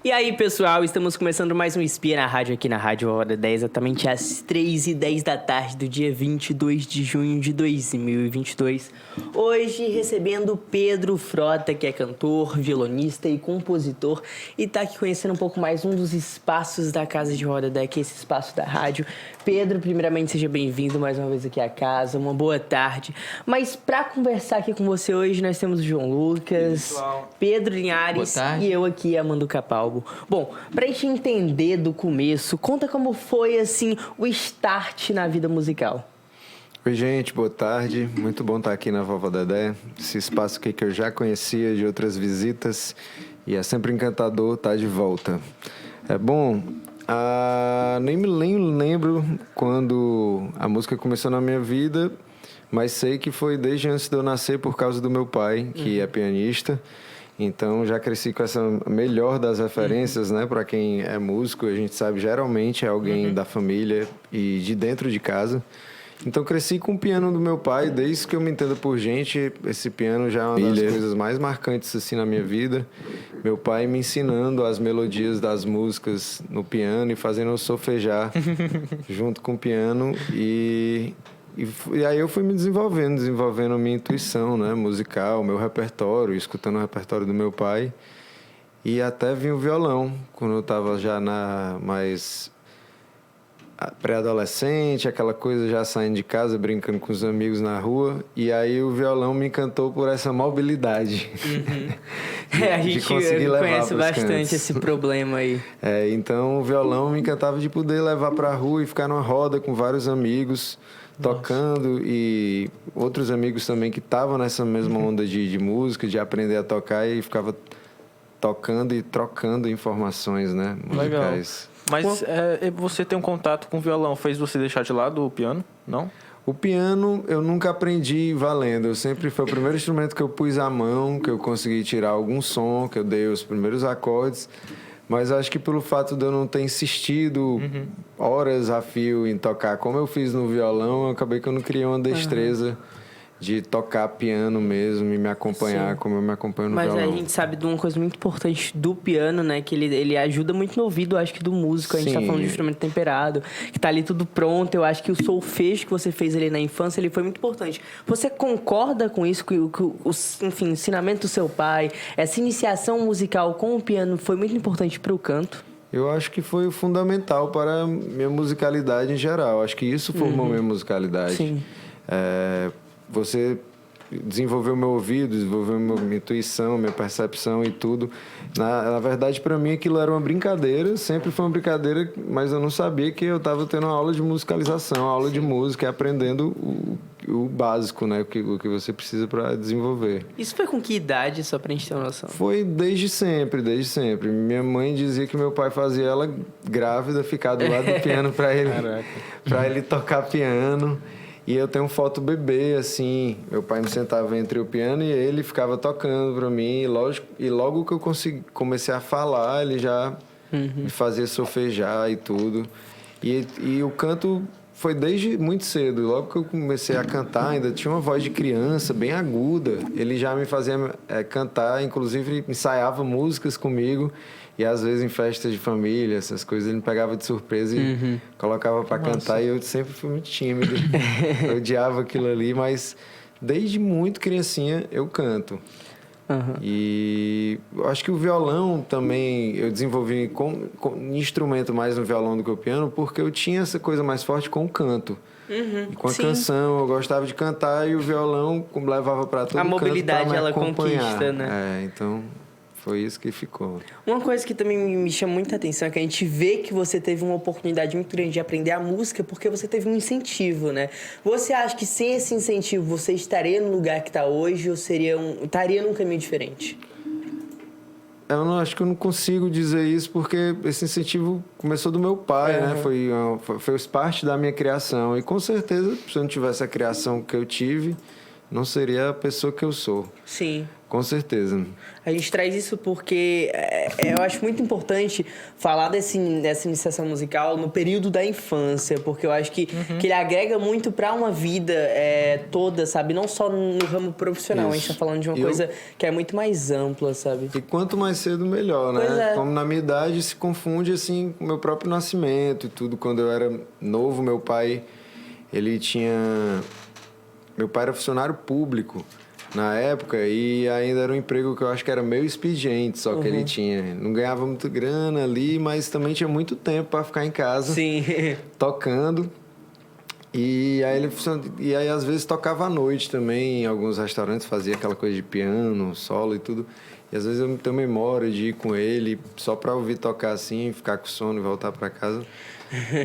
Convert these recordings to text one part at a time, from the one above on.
E aí, pessoal, estamos começando mais um Espia na Rádio, aqui na Rádio Hora 10, exatamente às 3h10 da tarde do dia 22 de junho de 2022. Hoje, recebendo Pedro Frota, que é cantor, violonista e compositor, e tá aqui conhecendo um pouco mais um dos espaços da Casa de Roda 10, que é esse espaço da rádio. Pedro, primeiramente, seja bem-vindo mais uma vez aqui à casa, uma boa tarde. Mas para conversar aqui com você hoje, nós temos o João Lucas, Pedro Linhares e eu aqui, Amando Capalbo. Bom, pra gente entender do começo, conta como foi, assim, o start na vida musical. Oi, gente, boa tarde. Muito bom estar aqui na Vovó Dedé. Esse espaço aqui que eu já conhecia de outras visitas e é sempre encantador estar de volta. Nem me lembro quando a música começou na minha vida, mas sei que foi desde antes de eu nascer por causa do meu pai, que é pianista. Então, já cresci com essa melhor das referências, né? Para quem é músico, a gente sabe, geralmente é alguém da família e de dentro de casa. Então, cresci com o piano do meu pai. Desde que eu me entendo por gente, esse piano já é uma das coisas mais marcantes assim na minha vida. Meu pai me ensinando as melodias das músicas no piano e fazendo eu solfejar junto com o piano. E aí eu fui me desenvolvendo minha intuição, né, musical, meu repertório, escutando o repertório do meu pai. E até vim o violão, quando eu estava já mais pré-adolescente, aquela coisa já saindo de casa, brincando com os amigos na rua. E aí o violão me encantou por essa mobilidade. A gente conhece bastante esse problema aí. Então o violão me encantava de poder levar para a rua e ficar numa roda com vários amigos, tocando, e outros amigos também que estavam nessa mesma onda de música, de aprender a tocar, e ficava tocando e trocando informações, né, musicais. Legal. Mas você ter um contato com o violão fez você deixar de lado o piano? Não? O piano eu nunca aprendi valendo. Sempre foi o primeiro instrumento que eu pus à mão, que eu consegui tirar algum som, que eu dei os primeiros acordes. Mas acho que pelo fato de eu não ter insistido horas a fio em tocar como eu fiz no violão, eu acabei que eu não criei uma destreza de tocar piano mesmo e me acompanhar como eu me acompanho no violão. Mas a gente sabe de uma coisa muito importante do piano, né? Que ele ajuda muito no ouvido, acho que do músico. A gente tá falando de instrumento temperado, que tá ali tudo pronto. Eu acho que o solfejo que você fez ali na infância, ele foi muito importante. Você concorda com isso? Que o ensinamento do seu pai, essa iniciação musical com o piano foi muito importante para o canto? Eu acho que foi fundamental para a minha musicalidade em geral. Acho que isso formou minha musicalidade. Sim. Você desenvolveu meu ouvido, desenvolveu minha intuição, minha percepção e tudo. Na verdade, para mim, aquilo era uma brincadeira, sempre foi uma brincadeira, mas eu não sabia que eu estava tendo uma aula de musicalização, uma aula de música, e aprendendo o básico, né? O que você precisa para desenvolver. Isso foi com que idade, só pra gente ter uma noção? Foi desde sempre, desde sempre. Minha mãe dizia que meu pai fazia ela grávida ficar do lado do piano para ele tocar piano. E eu tenho foto bebê, assim, meu pai me sentava entre o piano e ele ficava tocando para mim. E logo que eu comecei a falar, ele já me fazia solfejar e tudo. E o canto foi desde muito cedo. Logo que eu comecei a cantar, ainda tinha uma voz de criança, bem aguda. Ele já me fazia cantar, inclusive ensaiava músicas comigo. E às vezes em festas de família, essas coisas, ele me pegava de surpresa e colocava para cantar. E eu sempre fui muito tímido. Eu odiava aquilo ali, mas desde muito criancinha eu canto. E eu acho que o violão também eu desenvolvi com instrumento mais no violão do que o piano, porque eu tinha essa coisa mais forte com o canto. E com a canção, eu gostava de cantar e o violão levava para todo canto. A mobilidade, pra me ela acompanhar. conquista, né? Então foi isso que ficou. Uma coisa que também me chama muita atenção é que a gente vê que você teve uma oportunidade muito grande de aprender a música porque você teve um incentivo, né? Você acha que sem esse incentivo você estaria no lugar que está hoje ou estaria num caminho diferente? Eu não acho que eu não consigo dizer isso porque esse incentivo começou do meu pai, né? Foi parte da minha criação. E com certeza, se eu não tivesse a criação que eu tive, não seria a pessoa que eu sou. Sim. Com certeza. A gente traz isso porque eu acho muito importante falar dessa iniciação musical no período da infância, porque eu acho que ele agrega muito para uma vida toda, sabe? Não só no ramo profissional, a gente tá falando de uma coisa que é muito mais ampla, sabe? E quanto mais cedo, melhor, né? Pois é. Como na minha idade se confunde, assim, com o meu próprio nascimento e tudo. Quando eu era novo, meu pai, Meu pai era funcionário público na época e ainda era um emprego que eu acho que era meio expediente, só que ele tinha. Não ganhava muito grana ali, mas também tinha muito tempo para ficar em casa. Sim. Tocando. E aí às vezes tocava à noite também, em alguns restaurantes fazia aquela coisa de piano, solo e tudo. E às vezes eu tenho memória de ir com ele só para ouvir tocar assim, ficar com sono e voltar para casa.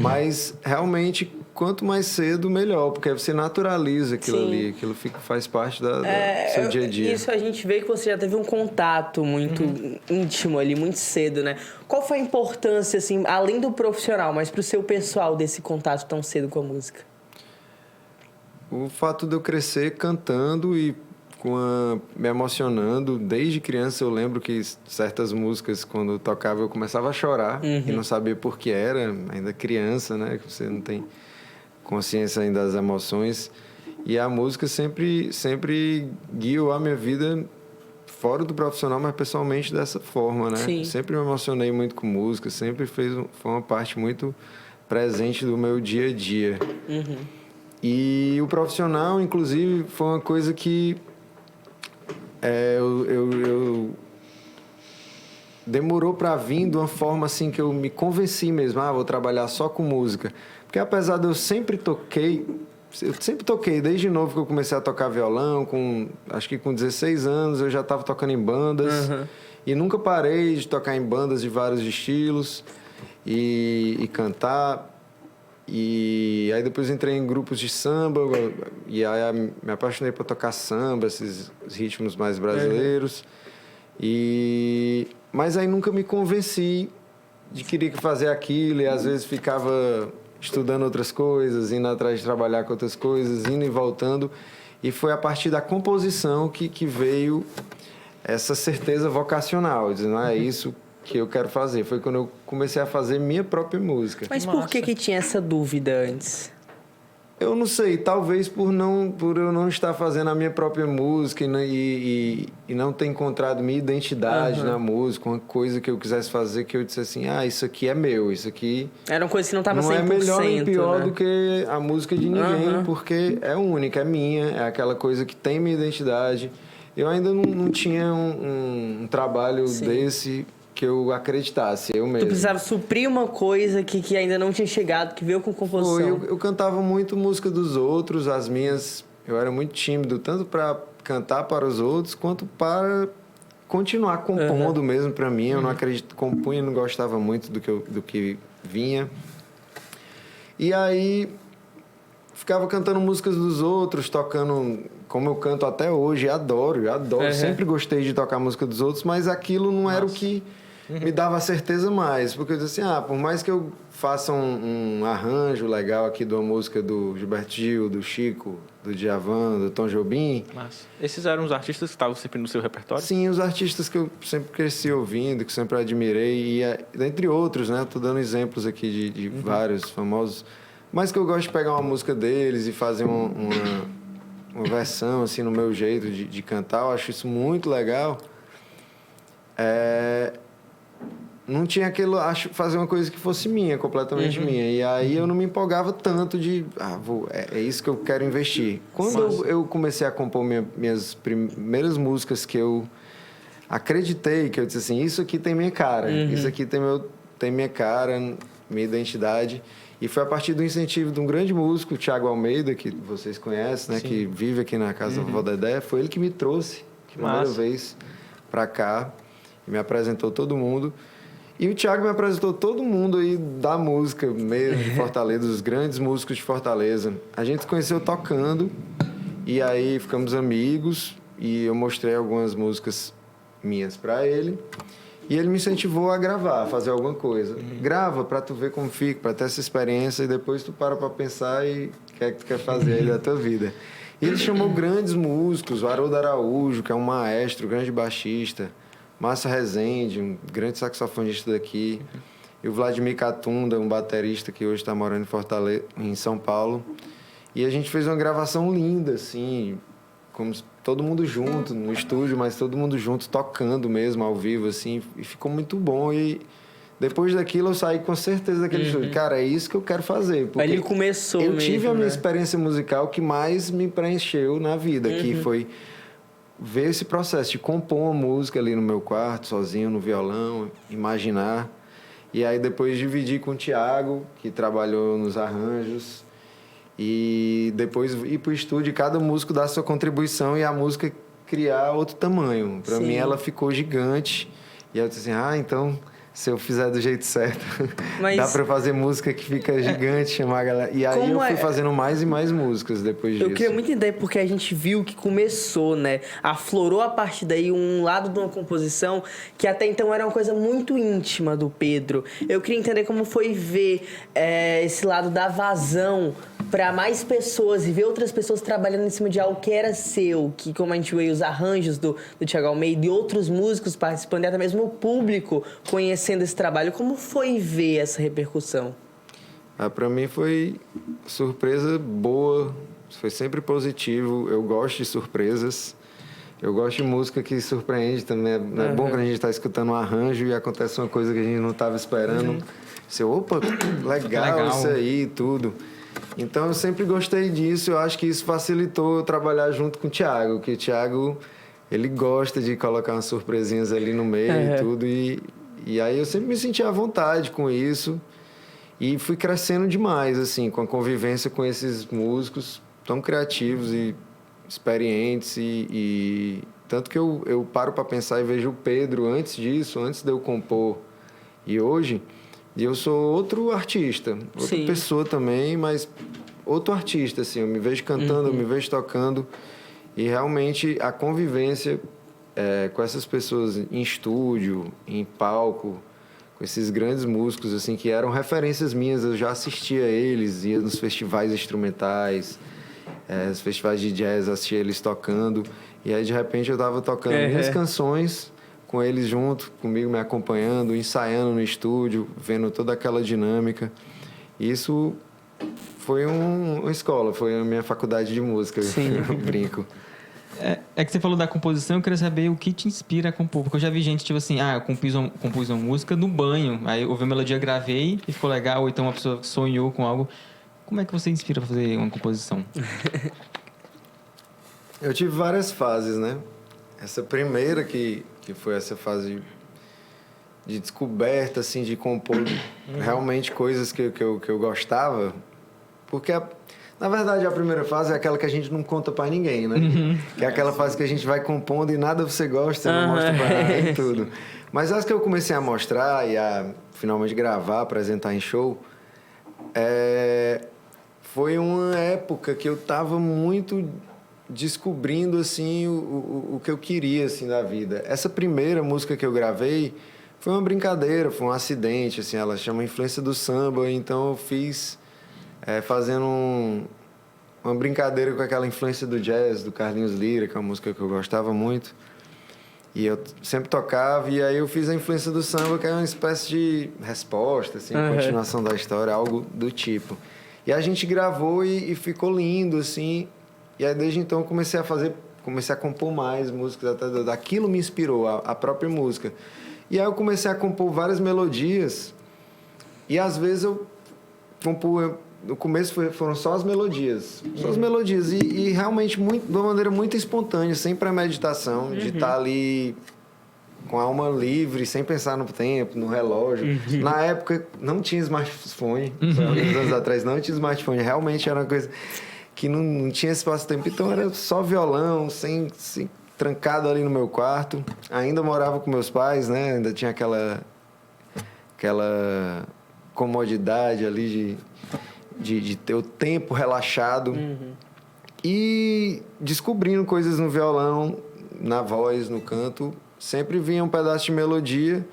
Mas realmente, quanto mais cedo, melhor, porque aí você naturaliza aquilo ali, aquilo faz parte do seu dia a dia. Isso a gente vê que você já teve um contato muito íntimo ali, muito cedo, né? Qual foi a importância, assim, além do profissional, mas pro seu pessoal desse contato tão cedo com a música? O fato de eu crescer cantando e me emocionando, desde criança eu lembro que certas músicas, quando eu tocava, eu começava a chorar e não sabia por que era, ainda criança, né? Que você não tem consciência ainda das emoções. E a música sempre guiou a minha vida fora do profissional, mas pessoalmente dessa forma, né? Sim. Sempre me emocionei muito com música, sempre foi uma parte muito presente do meu dia a dia. E o profissional, inclusive, foi uma coisa que eu demorou para vir de uma forma assim que eu me convenci mesmo, vou trabalhar só com música. Porque apesar de eu sempre toquei desde novo que eu comecei a tocar violão, acho que com 16 anos eu já estava tocando em bandas e nunca parei de tocar em bandas de vários estilos e cantar. E aí depois entrei em grupos de samba e aí me apaixonei por tocar samba, esses ritmos mais brasileiros. Mas aí nunca me convenci de querer fazer aquilo e às vezes ficava estudando outras coisas, indo atrás de trabalhar com outras coisas, indo e voltando. E foi a partir da composição que veio essa certeza vocacional, dizendo, é isso que eu quero fazer. Foi quando eu comecei a fazer minha própria música. Mas por que tinha essa dúvida antes? Eu não sei, talvez por eu não estar fazendo a minha própria música e não ter encontrado minha identidade na música, uma coisa que eu quisesse fazer que eu dissesse assim, isso aqui é meu, isso aqui... Era uma coisa que não estava 100%, não é melhor nem pior, né? do que a música de ninguém, porque é única, é minha, é aquela coisa que tem minha identidade. Eu ainda não tinha um trabalho desse que eu acreditasse, eu mesmo. Tu precisava suprir uma coisa que ainda não tinha chegado, que veio com composição. Eu cantava muito música dos outros, as minhas... Eu era muito tímido, tanto para cantar para os outros, quanto para continuar compondo mesmo para mim. Eu não compunha, não gostava muito do que vinha. E aí, ficava cantando músicas dos outros, tocando... Como eu canto até hoje, adoro. Sempre gostei de tocar música dos outros, mas aquilo não era o que me dava certeza mais. Porque eu disse assim, por mais que eu faça um arranjo legal aqui de uma música do Gilberto Gil, do Chico, do Djavan, do Tom Jobim... Mas esses eram os artistas que estavam sempre no seu repertório? Sim, os artistas que eu sempre cresci ouvindo, que sempre admirei, dentre outros, né? Estou dando exemplos aqui de vários famosos, mas que eu gosto de pegar uma música deles e fazer uma versão, assim, no meu jeito de cantar. Eu acho isso muito legal. Não tinha fazer uma coisa que fosse minha, completamente minha. E aí eu não me empolgava tanto de... é isso que eu quero investir. Quando eu comecei a compor minhas primeiras músicas que eu acreditei, que eu disse assim, isso aqui tem minha cara, isso aqui tem minha cara, minha identidade... E foi a partir do incentivo de um grande músico, o Thiago Almeida, que vocês conhecem, né? Que vive aqui na casa do Vó Dedé. Foi ele que me trouxe, a primeira vez, para cá. E me apresentou todo mundo. E o Thiago me apresentou todo mundo aí da música mesmo, de Fortaleza, dos grandes músicos de Fortaleza. A gente se conheceu tocando, e aí ficamos amigos. E eu mostrei algumas músicas minhas para ele. E ele me incentivou a gravar, a fazer alguma coisa. Grava para tu ver como fica, para ter essa experiência e depois tu para pensar e o que é que tu quer fazer aí da tua vida. E ele chamou grandes músicos, o Haroldo Araújo, que é um maestro, grande baixista, Márcio Rezende, um grande saxofonista daqui, e o Vladimir Catunda, um baterista que hoje está morando em Fortaleza, em São Paulo. E a gente fez uma gravação linda, assim, como todo mundo junto, no estúdio, mas todo mundo junto, tocando mesmo, ao vivo, assim, e ficou muito bom. E depois daquilo eu saí com certeza daquele estúdio. Cara, é isso que eu quero fazer. Porque Ali começou eu mesmo, tive a minha né? experiência musical que mais me preencheu na vida, que foi ver esse processo de compor uma música ali no meu quarto, sozinho, no violão, imaginar. E aí depois dividir com o Thiago, que trabalhou nos arranjos. E depois ir pro estúdio, cada músico dar sua contribuição e a música criar outro tamanho. Para mim ela ficou gigante. E eu disse assim, então se eu fizer do jeito certo, Mas dá para fazer música que fica gigante, chamar a galera. E aí Como eu fui é? fazendo mais e mais músicas depois disso. Eu queria muito entender porque a gente viu que começou, né? Aflorou a partir daí um lado de uma composição que até então era uma coisa muito íntima do Pedro. Eu queria entender como foi ver esse lado da vazão para mais pessoas e ver outras pessoas trabalhando em cima de algo que era seu, que como a gente vê os arranjos do Thiago Almeida e outros músicos participando e até mesmo o público conhecendo esse trabalho. Como foi ver essa repercussão? Para mim foi surpresa boa, foi sempre positivo. Eu gosto de surpresas. Eu gosto de música que surpreende também. É bom quando a gente está escutando um arranjo e acontece uma coisa que a gente não estava esperando. Você, opa, legal isso aí e tudo. Então eu sempre gostei disso. Eu acho que isso facilitou eu trabalhar junto com o Thiago, que o Thiago, ele gosta de colocar umas surpresinhas ali no meio e tudo. E aí eu sempre me senti à vontade com isso. E fui crescendo demais, assim, com a convivência com esses músicos tão criativos e experientes. E tanto que eu paro para pensar e vejo o Pedro antes disso, antes de eu compor. E hoje, eu sou outro artista, outra pessoa também, mas outro artista, assim. Eu me vejo cantando, eu me vejo tocando. E realmente a convivência com essas pessoas em estúdio, em palco, com esses grandes músicos, assim, que eram referências minhas. Eu já assistia eles, ia nos festivais instrumentais, nos festivais de jazz, assistia eles tocando. E aí, de repente, eu estava tocando minhas canções com eles junto, comigo me acompanhando, ensaiando no estúdio, vendo toda aquela dinâmica. Isso foi uma escola, foi a minha faculdade de música, eu brinco. É que você falou da composição, eu queria saber o que te inspira a compor. Porque eu já vi gente, tipo assim, eu compus uma música no banho. Aí eu ouvi a melodia, gravei e ficou legal. Ou então uma pessoa sonhou com algo. Como é que você inspira a fazer uma composição? Eu tive várias fases, né? Essa primeira que foi essa fase de descoberta, assim, de compor realmente coisas que eu gostava. Porque na verdade, a primeira fase é aquela que a gente não conta pra ninguém, né? Que é aquela fase que a gente vai compondo e nada você gosta, você não mostra pra ninguém e tudo. Mas as que eu comecei a mostrar e a finalmente gravar, apresentar em show, foi uma época que eu tava muito descobrindo, assim, o que eu queria, assim, da vida. Essa primeira música que eu gravei foi uma brincadeira, foi um acidente, assim, ela chama Influência do Samba, então eu fiz... fazendo uma brincadeira com aquela influência do jazz, do Carlinhos Lira, que é uma música que eu gostava muito. E eu sempre tocava, e aí eu fiz a influência do samba, que é uma espécie de resposta, assim, continuação da história, algo do tipo. E a gente gravou e ficou lindo, assim. E aí desde então eu comecei a compor mais músicas, até daquilo me inspirou, a própria música. E aí eu comecei a compor várias melodias, e às vezes eu compor... No começo foram só as melodias. Só as melodias. E realmente de uma maneira muito espontânea, sem premeditação, de estar ali com a alma livre, sem pensar no tempo, no relógio. Na época não tinha smartphone. Alguns anos atrás não tinha smartphone. Realmente era uma coisa que não tinha espaço-tempo. Então era só violão, sem trancado ali no meu quarto. Ainda morava com meus pais, né? Ainda tinha aquela comodidade ali de ter o tempo relaxado. E descobrindo coisas no violão, na voz, no canto. Sempre vinha um pedaço de melodia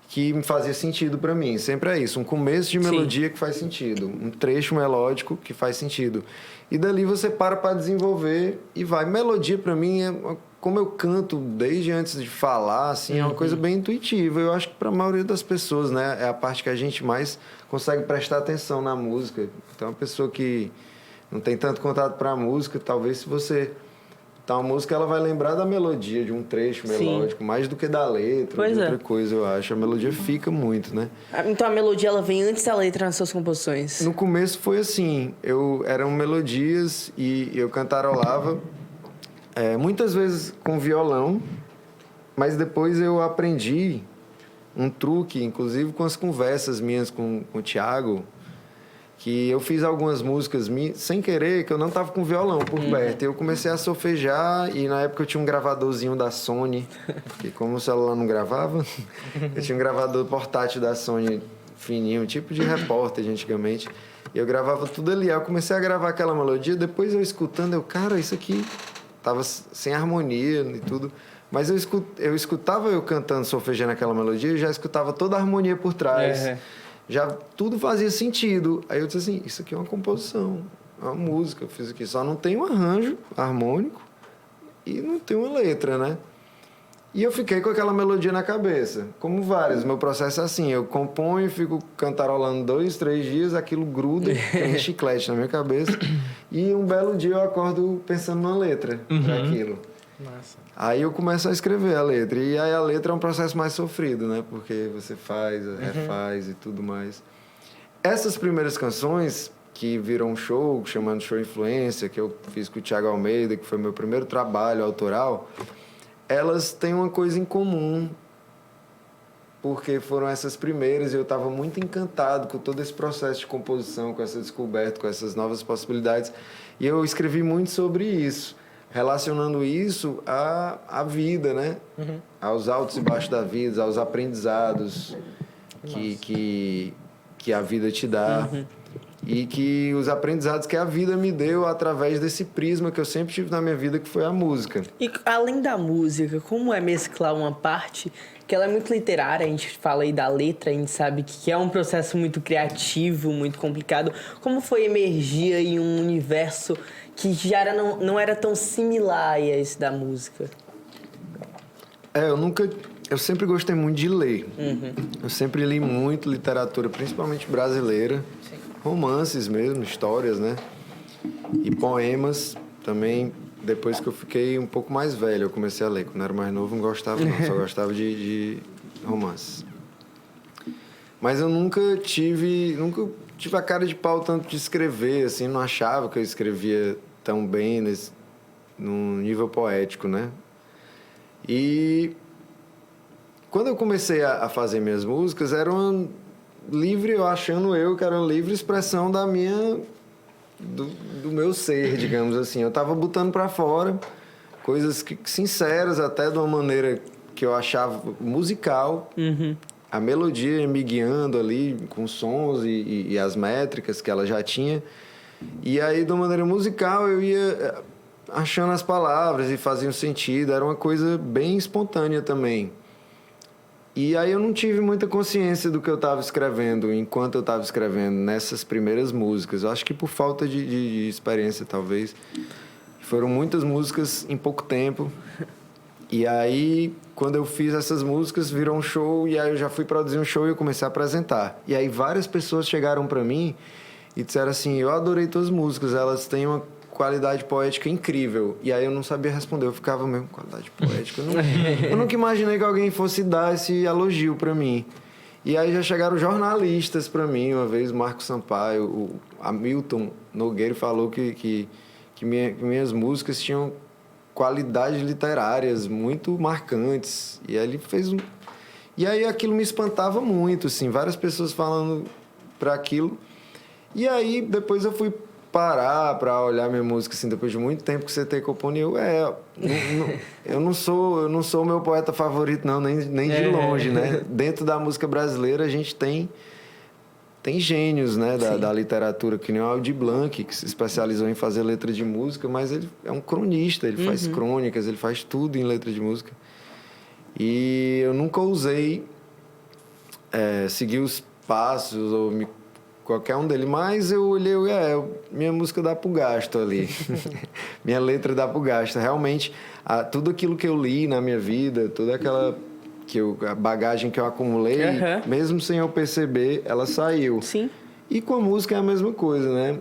que me fazia sentido para mim. Sempre é isso, um começo de melodia que faz sentido, um trecho melódico que faz sentido. E dali você para desenvolver e vai. Melodia para mim como eu canto desde antes de falar, assim, é uma coisa bem intuitiva. Eu acho que para a maioria das pessoas, né, é a parte que a gente mais consegue prestar atenção na música. Então, uma pessoa que não tem tanto contato para a música, talvez se você então, a música ela vai lembrar da melodia, de um trecho melódico, mais do que da letra, de outra coisa, eu acho. A melodia fica muito, né? Então, a melodia ela vem antes da letra nas suas composições? No começo foi assim. Eram melodias e eu cantarolava, muitas vezes com violão, mas depois eu aprendi um truque, inclusive com as conversas minhas com o Thiago, que eu fiz algumas músicas sem querer, que eu não tava com violão por perto. Eu comecei a solfejar e na época eu tinha um gravadorzinho da Sony, que como o celular não gravava, eu tinha um gravador portátil da Sony fininho, tipo de repórter de antigamente. E eu gravava tudo ali. Aí eu comecei a gravar aquela melodia, depois eu escutando, cara, isso aqui tava sem harmonia e tudo. Mas eu escutava eu cantando, solfejando aquela melodia e já escutava toda a harmonia por trás. Já tudo fazia sentido. Aí eu disse assim, isso aqui é uma composição, é uma música, eu fiz aqui. Só não tem um arranjo harmônico e não tem uma letra, né? E eu fiquei com aquela melodia na cabeça, como várias. Meu processo é assim, eu componho, fico cantarolando 2, 3 dias, aquilo gruda, tem chiclete na minha cabeça. E um belo dia eu acordo pensando numa letra para aquilo. Massa. Aí eu começo a escrever a letra. E aí a letra é um processo mais sofrido, né? Porque você faz, refaz e tudo mais. Essas primeiras canções, que viram um show, chamando Show Influência, que eu fiz com o Thiago Almeida, que foi meu primeiro trabalho autoral, elas têm uma coisa em comum. Porque foram essas primeiras e eu estava muito encantado com todo esse processo de composição, com essa descoberta, com essas novas possibilidades. E eu escrevi muito sobre isso, relacionando isso à vida, né? Aos altos e baixos da vida, aos aprendizados que a vida te dá. E que os aprendizados que a vida me deu através desse prisma que eu sempre tive na minha vida, que foi a música. E além da música, como é mesclar uma parte que ela é muito literária, a gente fala aí da letra, a gente sabe que é um processo muito criativo, muito complicado. Como foi emergir em um universo que já não era tão similar a esse da música? Eu sempre gostei muito de ler. Eu sempre li muito literatura, principalmente brasileira. Romances mesmo, histórias, né? E poemas também. Depois que eu fiquei um pouco mais velho, eu comecei a ler. Quando eu era mais novo, não gostava, não. Só gostava de romances. Mas eu nunca tive a cara de pau tanto de escrever, assim. Não achava que eu escrevia tão bem num nível poético, né? E quando eu comecei a fazer minhas músicas, era uma livre, que era uma livre expressão do meu ser, digamos assim. Eu estava botando para fora coisas sinceras, até de uma maneira que eu achava musical. A melodia me guiando ali com sons e as métricas que ela já tinha. E aí, de uma maneira musical, eu ia achando as palavras e fazia um sentido. Era uma coisa bem espontânea também. E aí eu não tive muita consciência do que eu estava escrevendo enquanto eu estava escrevendo nessas primeiras músicas. Eu acho que por falta de experiência, talvez. Foram muitas músicas em pouco tempo. E aí, quando eu fiz essas músicas, virou um show. E aí eu já fui produzir um show e eu comecei a apresentar. E aí várias pessoas chegaram para mim e disseram assim, eu adorei tuas músicas, elas têm uma qualidade poética incrível. E aí eu não sabia responder, eu ficava mesmo, qualidade poética? Eu nunca imaginei que alguém fosse dar esse elogio para mim. E aí já chegaram jornalistas para mim, uma vez, Marco Sampaio, o Hamilton Nogueira falou que minhas músicas tinham qualidades literárias muito marcantes. E aí ele fez E aí aquilo me espantava muito, assim, várias pessoas falando para aquilo. E aí depois eu fui parar para olhar minha música, assim, depois de muito tempo que você tem compondo, eu não sou o meu poeta favorito, não, nem de longe, né? Dentro da música brasileira a gente tem gênios, né, da literatura, que nem o Aldir Blanc, que se especializou em fazer letra de música, mas ele é um cronista, ele faz crônicas, ele faz tudo em letra de música. E eu nunca ousei seguir os passos ou qualquer um deles, mas eu olhei, minha música dá pro gasto ali. Minha letra dá pro gasto. Realmente, tudo aquilo que eu li na minha vida, toda aquela a bagagem que eu acumulei, mesmo sem eu perceber, ela saiu. Sim. E com a música é a mesma coisa, né?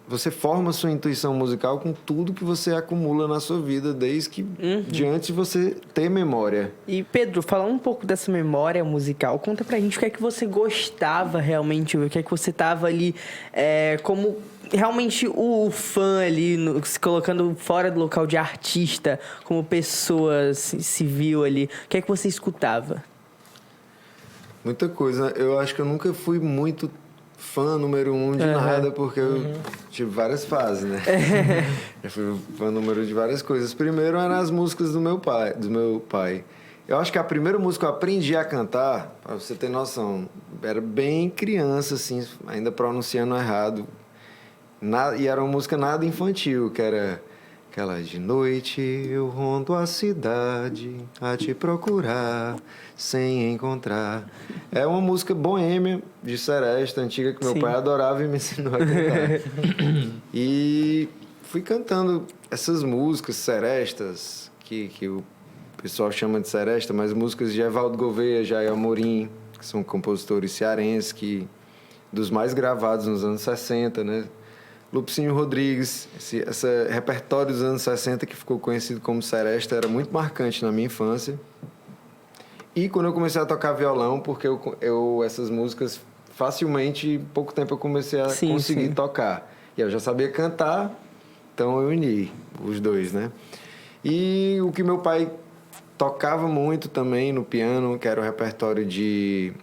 Você forma sua intuição musical com tudo que você acumula na sua vida, desde que de antes de você ter memória. E Pedro, falando um pouco dessa memória musical, conta pra gente o que é que você gostava realmente, o que é que você tava ali como realmente o fã ali, se colocando fora do local de artista, como pessoa civil ali, o que é que você escutava? Muita coisa. Eu acho que eu nunca fui muito fã número 1 de nada, porque eu tive várias fases, né? Eu fui fã número de várias coisas. Primeiro eram as músicas do meu pai. Eu acho que a primeira música que eu aprendi a cantar, pra você ter noção, era bem criança, assim, ainda pronunciando errado. E era uma música nada infantil, que era aquela de noite eu rondo a cidade a te procurar sem encontrar. É uma música boêmia de Seresta, antiga, que meu pai adorava e me ensinou a cantar. E fui cantando essas músicas serestas, que o pessoal chama de seresta, mas músicas de Evaldo Gouveia, Jair Amorim, que são compositores cearenses, dos mais gravados nos anos 60, né? Lupicínio Rodrigues, esse repertório dos anos 60 que ficou conhecido como Seresta era muito marcante na minha infância. E quando eu comecei a tocar violão, porque essas músicas facilmente, em pouco tempo eu comecei a conseguir tocar. E eu já sabia cantar, então eu uni os dois, né? E o que meu pai tocava muito também no piano, que era o repertório de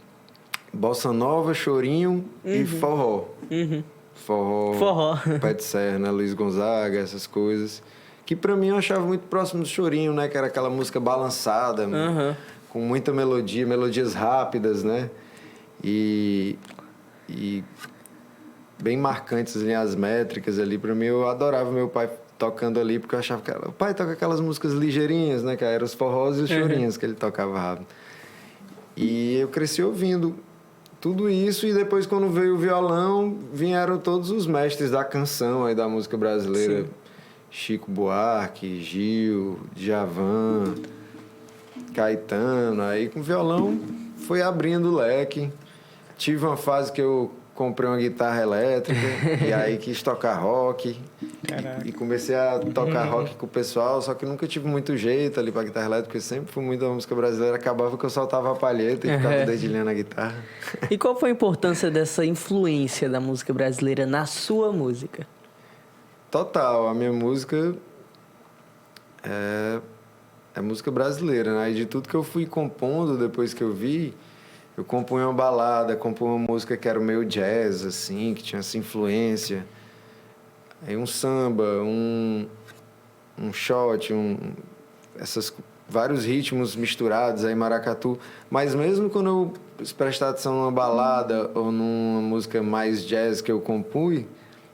bossa nova, chorinho e forró. Forró. Pé de Serra, Luiz Gonzaga, essas coisas. Que pra mim eu achava muito próximo do chorinho, né? Que era aquela música balançada, com muita melodia, melodias rápidas, né? E bem marcantes as linhas métricas ali. Pra mim, eu adorava meu pai tocando ali, porque eu achava que o pai toca aquelas músicas ligeirinhas, né? Que eram os forrós e os chorinhos que ele tocava rápido. E eu cresci ouvindo tudo isso, e depois, quando veio o violão, vieram todos os mestres da canção aí da música brasileira. Chico Buarque, Gil, Djavan, Caetano. Aí com o violão foi abrindo o leque. Tive uma fase que eu comprei uma guitarra elétrica e aí quis tocar rock. E comecei a tocar rock com o pessoal, só que nunca tive muito jeito ali pra guitarra elétrica, porque sempre fui muito da música brasileira. Acabava que eu soltava a palheta e ficava dedilhando a guitarra. E qual foi a importância dessa influência da música brasileira na sua música? Total, a minha música é música brasileira, né? E de tudo que eu fui compondo depois que eu vi, eu compunha uma balada, compunha uma música que era meio jazz, assim, que tinha essa influência. Aí um samba, um shot, vários ritmos misturados, aí maracatu. Mas mesmo quando eu prestar atenção numa balada ou numa música mais jazz que eu compus,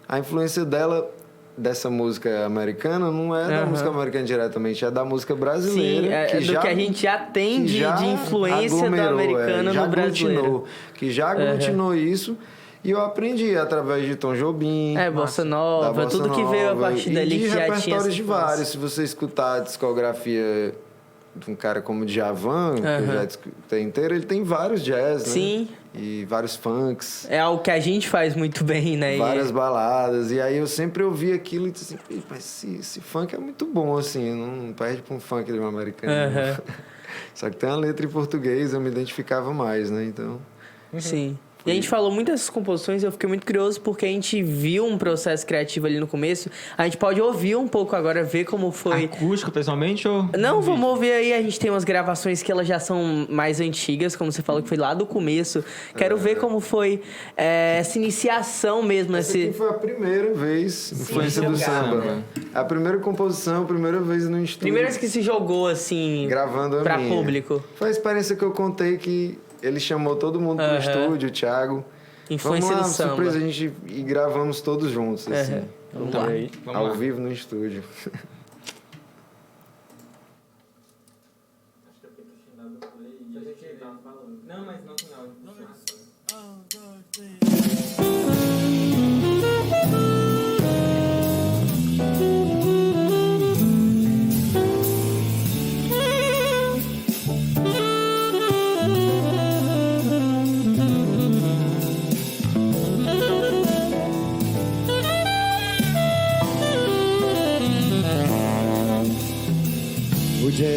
a influência dessa música americana não é da música americana diretamente, é da música brasileira. Sim, que a gente já tem de influência da americana no brasileiro. Que já aglutinou isso. E eu aprendi através de Tom Jobim, Bossa Nova, tudo que veio a partir dali que já tinha. E de repertórios de vários. Se você escutar a discografia de um cara como Djavan, que eu já escutei inteiro, ele tem vários jazz, né? Sim. E vários funks. É algo que a gente faz muito bem, né? Várias baladas. E aí eu sempre ouvi aquilo e disse assim, mas esse funk é muito bom, assim, não perde pra um funk de um americano. Só que tem uma letra em português, eu me identificava mais, né? Então... Sim. E a gente falou muito dessas composições e eu fiquei muito curioso porque a gente viu um processo criativo ali no começo. A gente pode ouvir um pouco agora, ver como foi... Acústico, pessoalmente, ou... Não, vamos ouvir aí. A gente tem umas gravações que elas já são mais antigas, como você falou, que foi lá do começo. Quero ver como foi essa iniciação mesmo. Essa aqui foi a primeira vez, influência do samba. Né? A primeira composição, a primeira vez no estúdio. Primeira vez que se jogou, assim, gravando pra público. Foi a experiência que eu contei que... Ele chamou todo mundo pro estúdio, o Thiago. Influência do samba. Surpresa, a gente e gravamos todos juntos, assim. Vamos lá. Ao vivo no estúdio. Acho que é porque tinha dado play e a gente tava falando.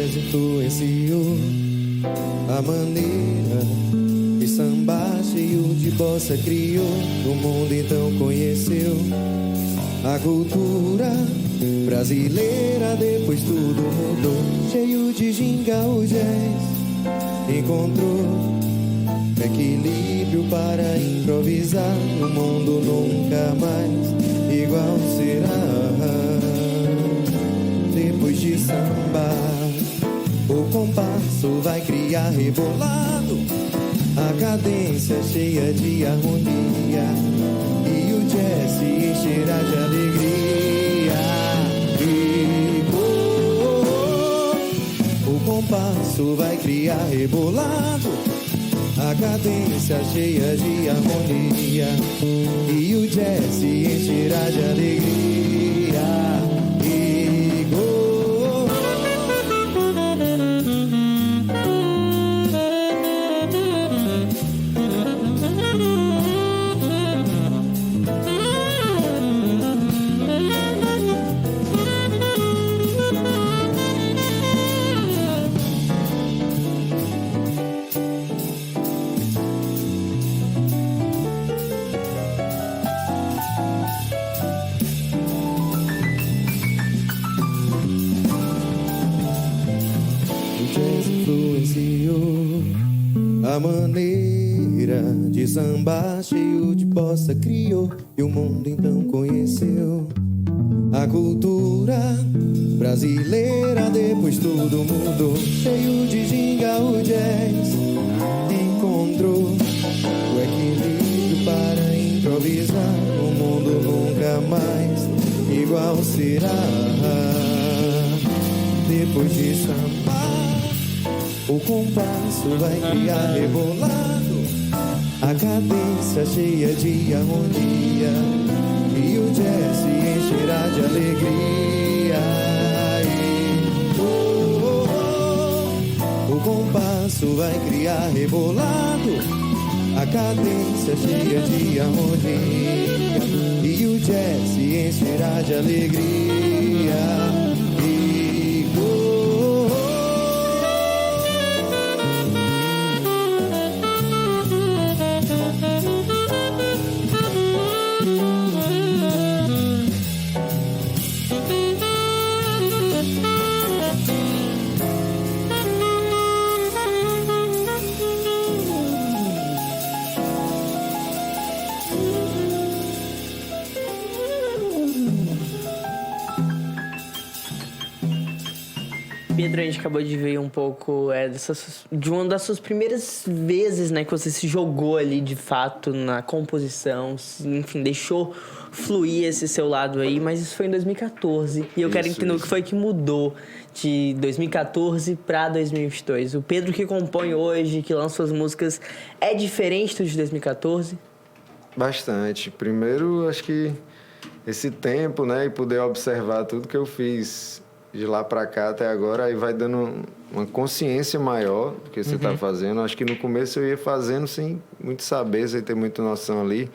jazz influenciou a maneira de sambar, cheio de bossa criou. O mundo então conheceu a cultura brasileira, depois tudo mudou. Cheio de ginga o jazz encontrou equilíbrio para improvisar. O mundo nunca mais igual será. Depois de samba, o compasso vai criar rebolado, a cadência cheia de harmonia, e o jazz se encherá de alegria. E o compasso vai criar rebolado, a cadência cheia de harmonia, e o jazz se encherá de alegria. A maneira de sambar, cheio de bossa criou, e o mundo então conheceu a cultura brasileira, depois tudo mudou. Cheio de ginga o jazz encontrou o equilíbrio para improvisar. O mundo nunca mais igual será. Depois de sambar, o compasso vai criar rebolado, a cadência cheia de harmonia, e o jazz se encherá de alegria. O compasso vai criar rebolado, a cadência cheia de harmonia, e o jazz se encherá de alegria. Pedro, a gente acabou de ver um pouco de uma das suas primeiras vezes, né, que você se jogou ali de fato na composição, enfim, deixou fluir esse seu lado aí, mas isso foi em 2014. E eu quero entender o que foi que mudou de 2014 para 2022. O Pedro que compõe hoje, que lança suas músicas, é diferente do de 2014? Bastante. Primeiro, acho que esse tempo, né, e poder observar tudo que eu fiz de lá pra cá até agora, aí vai dando uma consciência maior do que você tá fazendo. Acho que no começo eu ia fazendo sem muito saber, sem ter muita noção ali.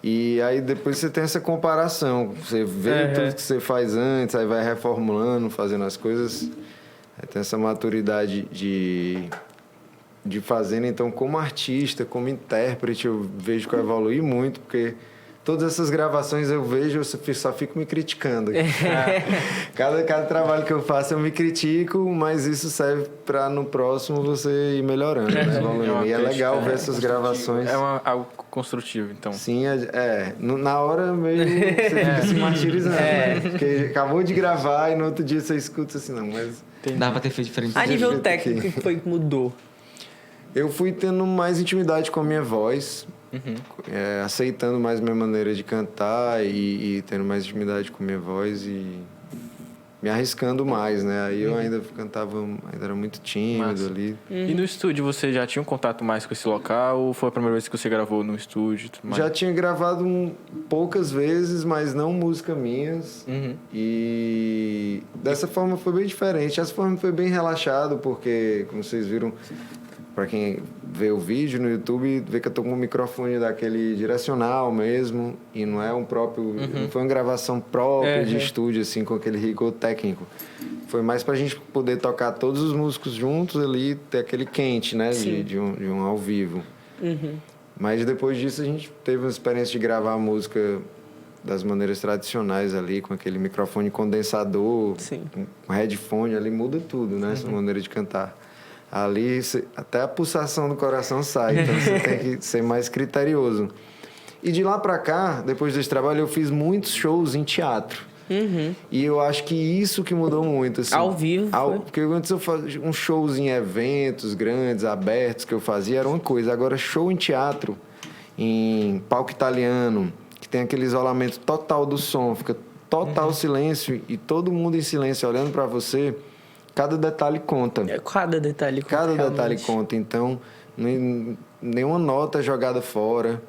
E aí depois você tem essa comparação. Você vê tudo que você faz antes, aí vai reformulando, fazendo as coisas. Aí tem essa maturidade de fazendo. Então, como artista, como intérprete, eu vejo que eu evoluí muito, porque todas essas gravações eu vejo, eu só fico me criticando. Cada trabalho que eu faço eu me critico, mas isso serve para no próximo você ir melhorando, né? Evoluindo. E é legal ver essas gravações. É algo construtivo, então. Sim, na hora meio você fica se martirizando, né? Porque acabou de gravar e no outro dia você escuta assim, não, mas... Dá pra ter feito diferente. A nível técnico, o que foi que mudou? Eu fui tendo mais intimidade com a minha voz, aceitando mais minha maneira de cantar e tendo mais intimidade com a minha voz e me arriscando mais, né? Aí eu ainda cantava, ainda era muito tímido ali. E no estúdio, você já tinha um contato mais com esse local ou foi a primeira vez que você gravou no estúdio? E tudo mais? Já tinha gravado poucas vezes, mas não músicas minhas. E dessa forma foi bem diferente. Essa forma foi bem relaxado, porque, como vocês viram, para quem vê o vídeo no YouTube, vê que eu tô com um microfone daquele direcional mesmo, e não é um próprio... Não foi uma gravação própria de estúdio, assim, com aquele rigor técnico. foi mais pra gente poder tocar todos os músicos juntos ali, ter aquele quente, né? De um ao vivo. Mas depois disso a gente teve uma experiência de gravar a música das maneiras tradicionais ali, com aquele microfone condensador, com headphone, ali muda tudo, né? Essa maneira de cantar. Ali até a pulsação do coração sai, então você tem que ser mais criterioso. E de lá pra cá, depois desse trabalho, eu fiz muitos shows em teatro. E eu acho que isso que mudou muito. Assim, ao vivo? Porque antes eu fazia um shows em eventos grandes, abertos, que eu fazia, era uma coisa. Agora, show em teatro, em palco italiano, que tem aquele isolamento total do som, fica total silêncio e todo mundo em silêncio olhando pra você, cada detalhe conta. Cada detalhe conta. Cada realmente. detalhe conta. Então, nenhuma nota é jogada fora.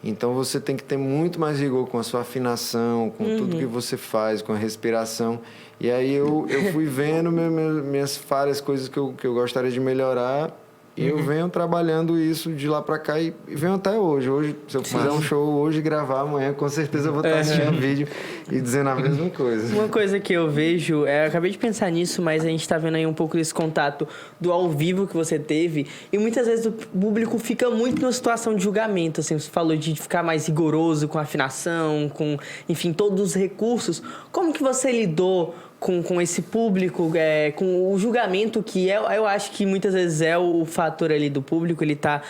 Então, você tem que ter muito mais rigor com a sua afinação, com tudo que você faz, com a respiração. E aí, eu fui vendo minhas falhas, coisas que eu gostaria de melhorar. E eu venho trabalhando isso de lá pra cá e venho até hoje. Hoje, se eu fizer um show hoje e gravar amanhã, com certeza eu vou estar assistindo o vídeo e dizendo a mesma coisa. Uma coisa que eu vejo, eu acabei de pensar nisso, mas a gente tá vendo aí um pouco desse contato do ao vivo que você teve. E muitas vezes o público fica muito numa situação de julgamento, assim. Você falou de ficar mais rigoroso com a afinação, com, enfim, todos os recursos. Como que você lidou com esse público, com o julgamento que eu acho que muitas vezes é o fator ali do público, ele tá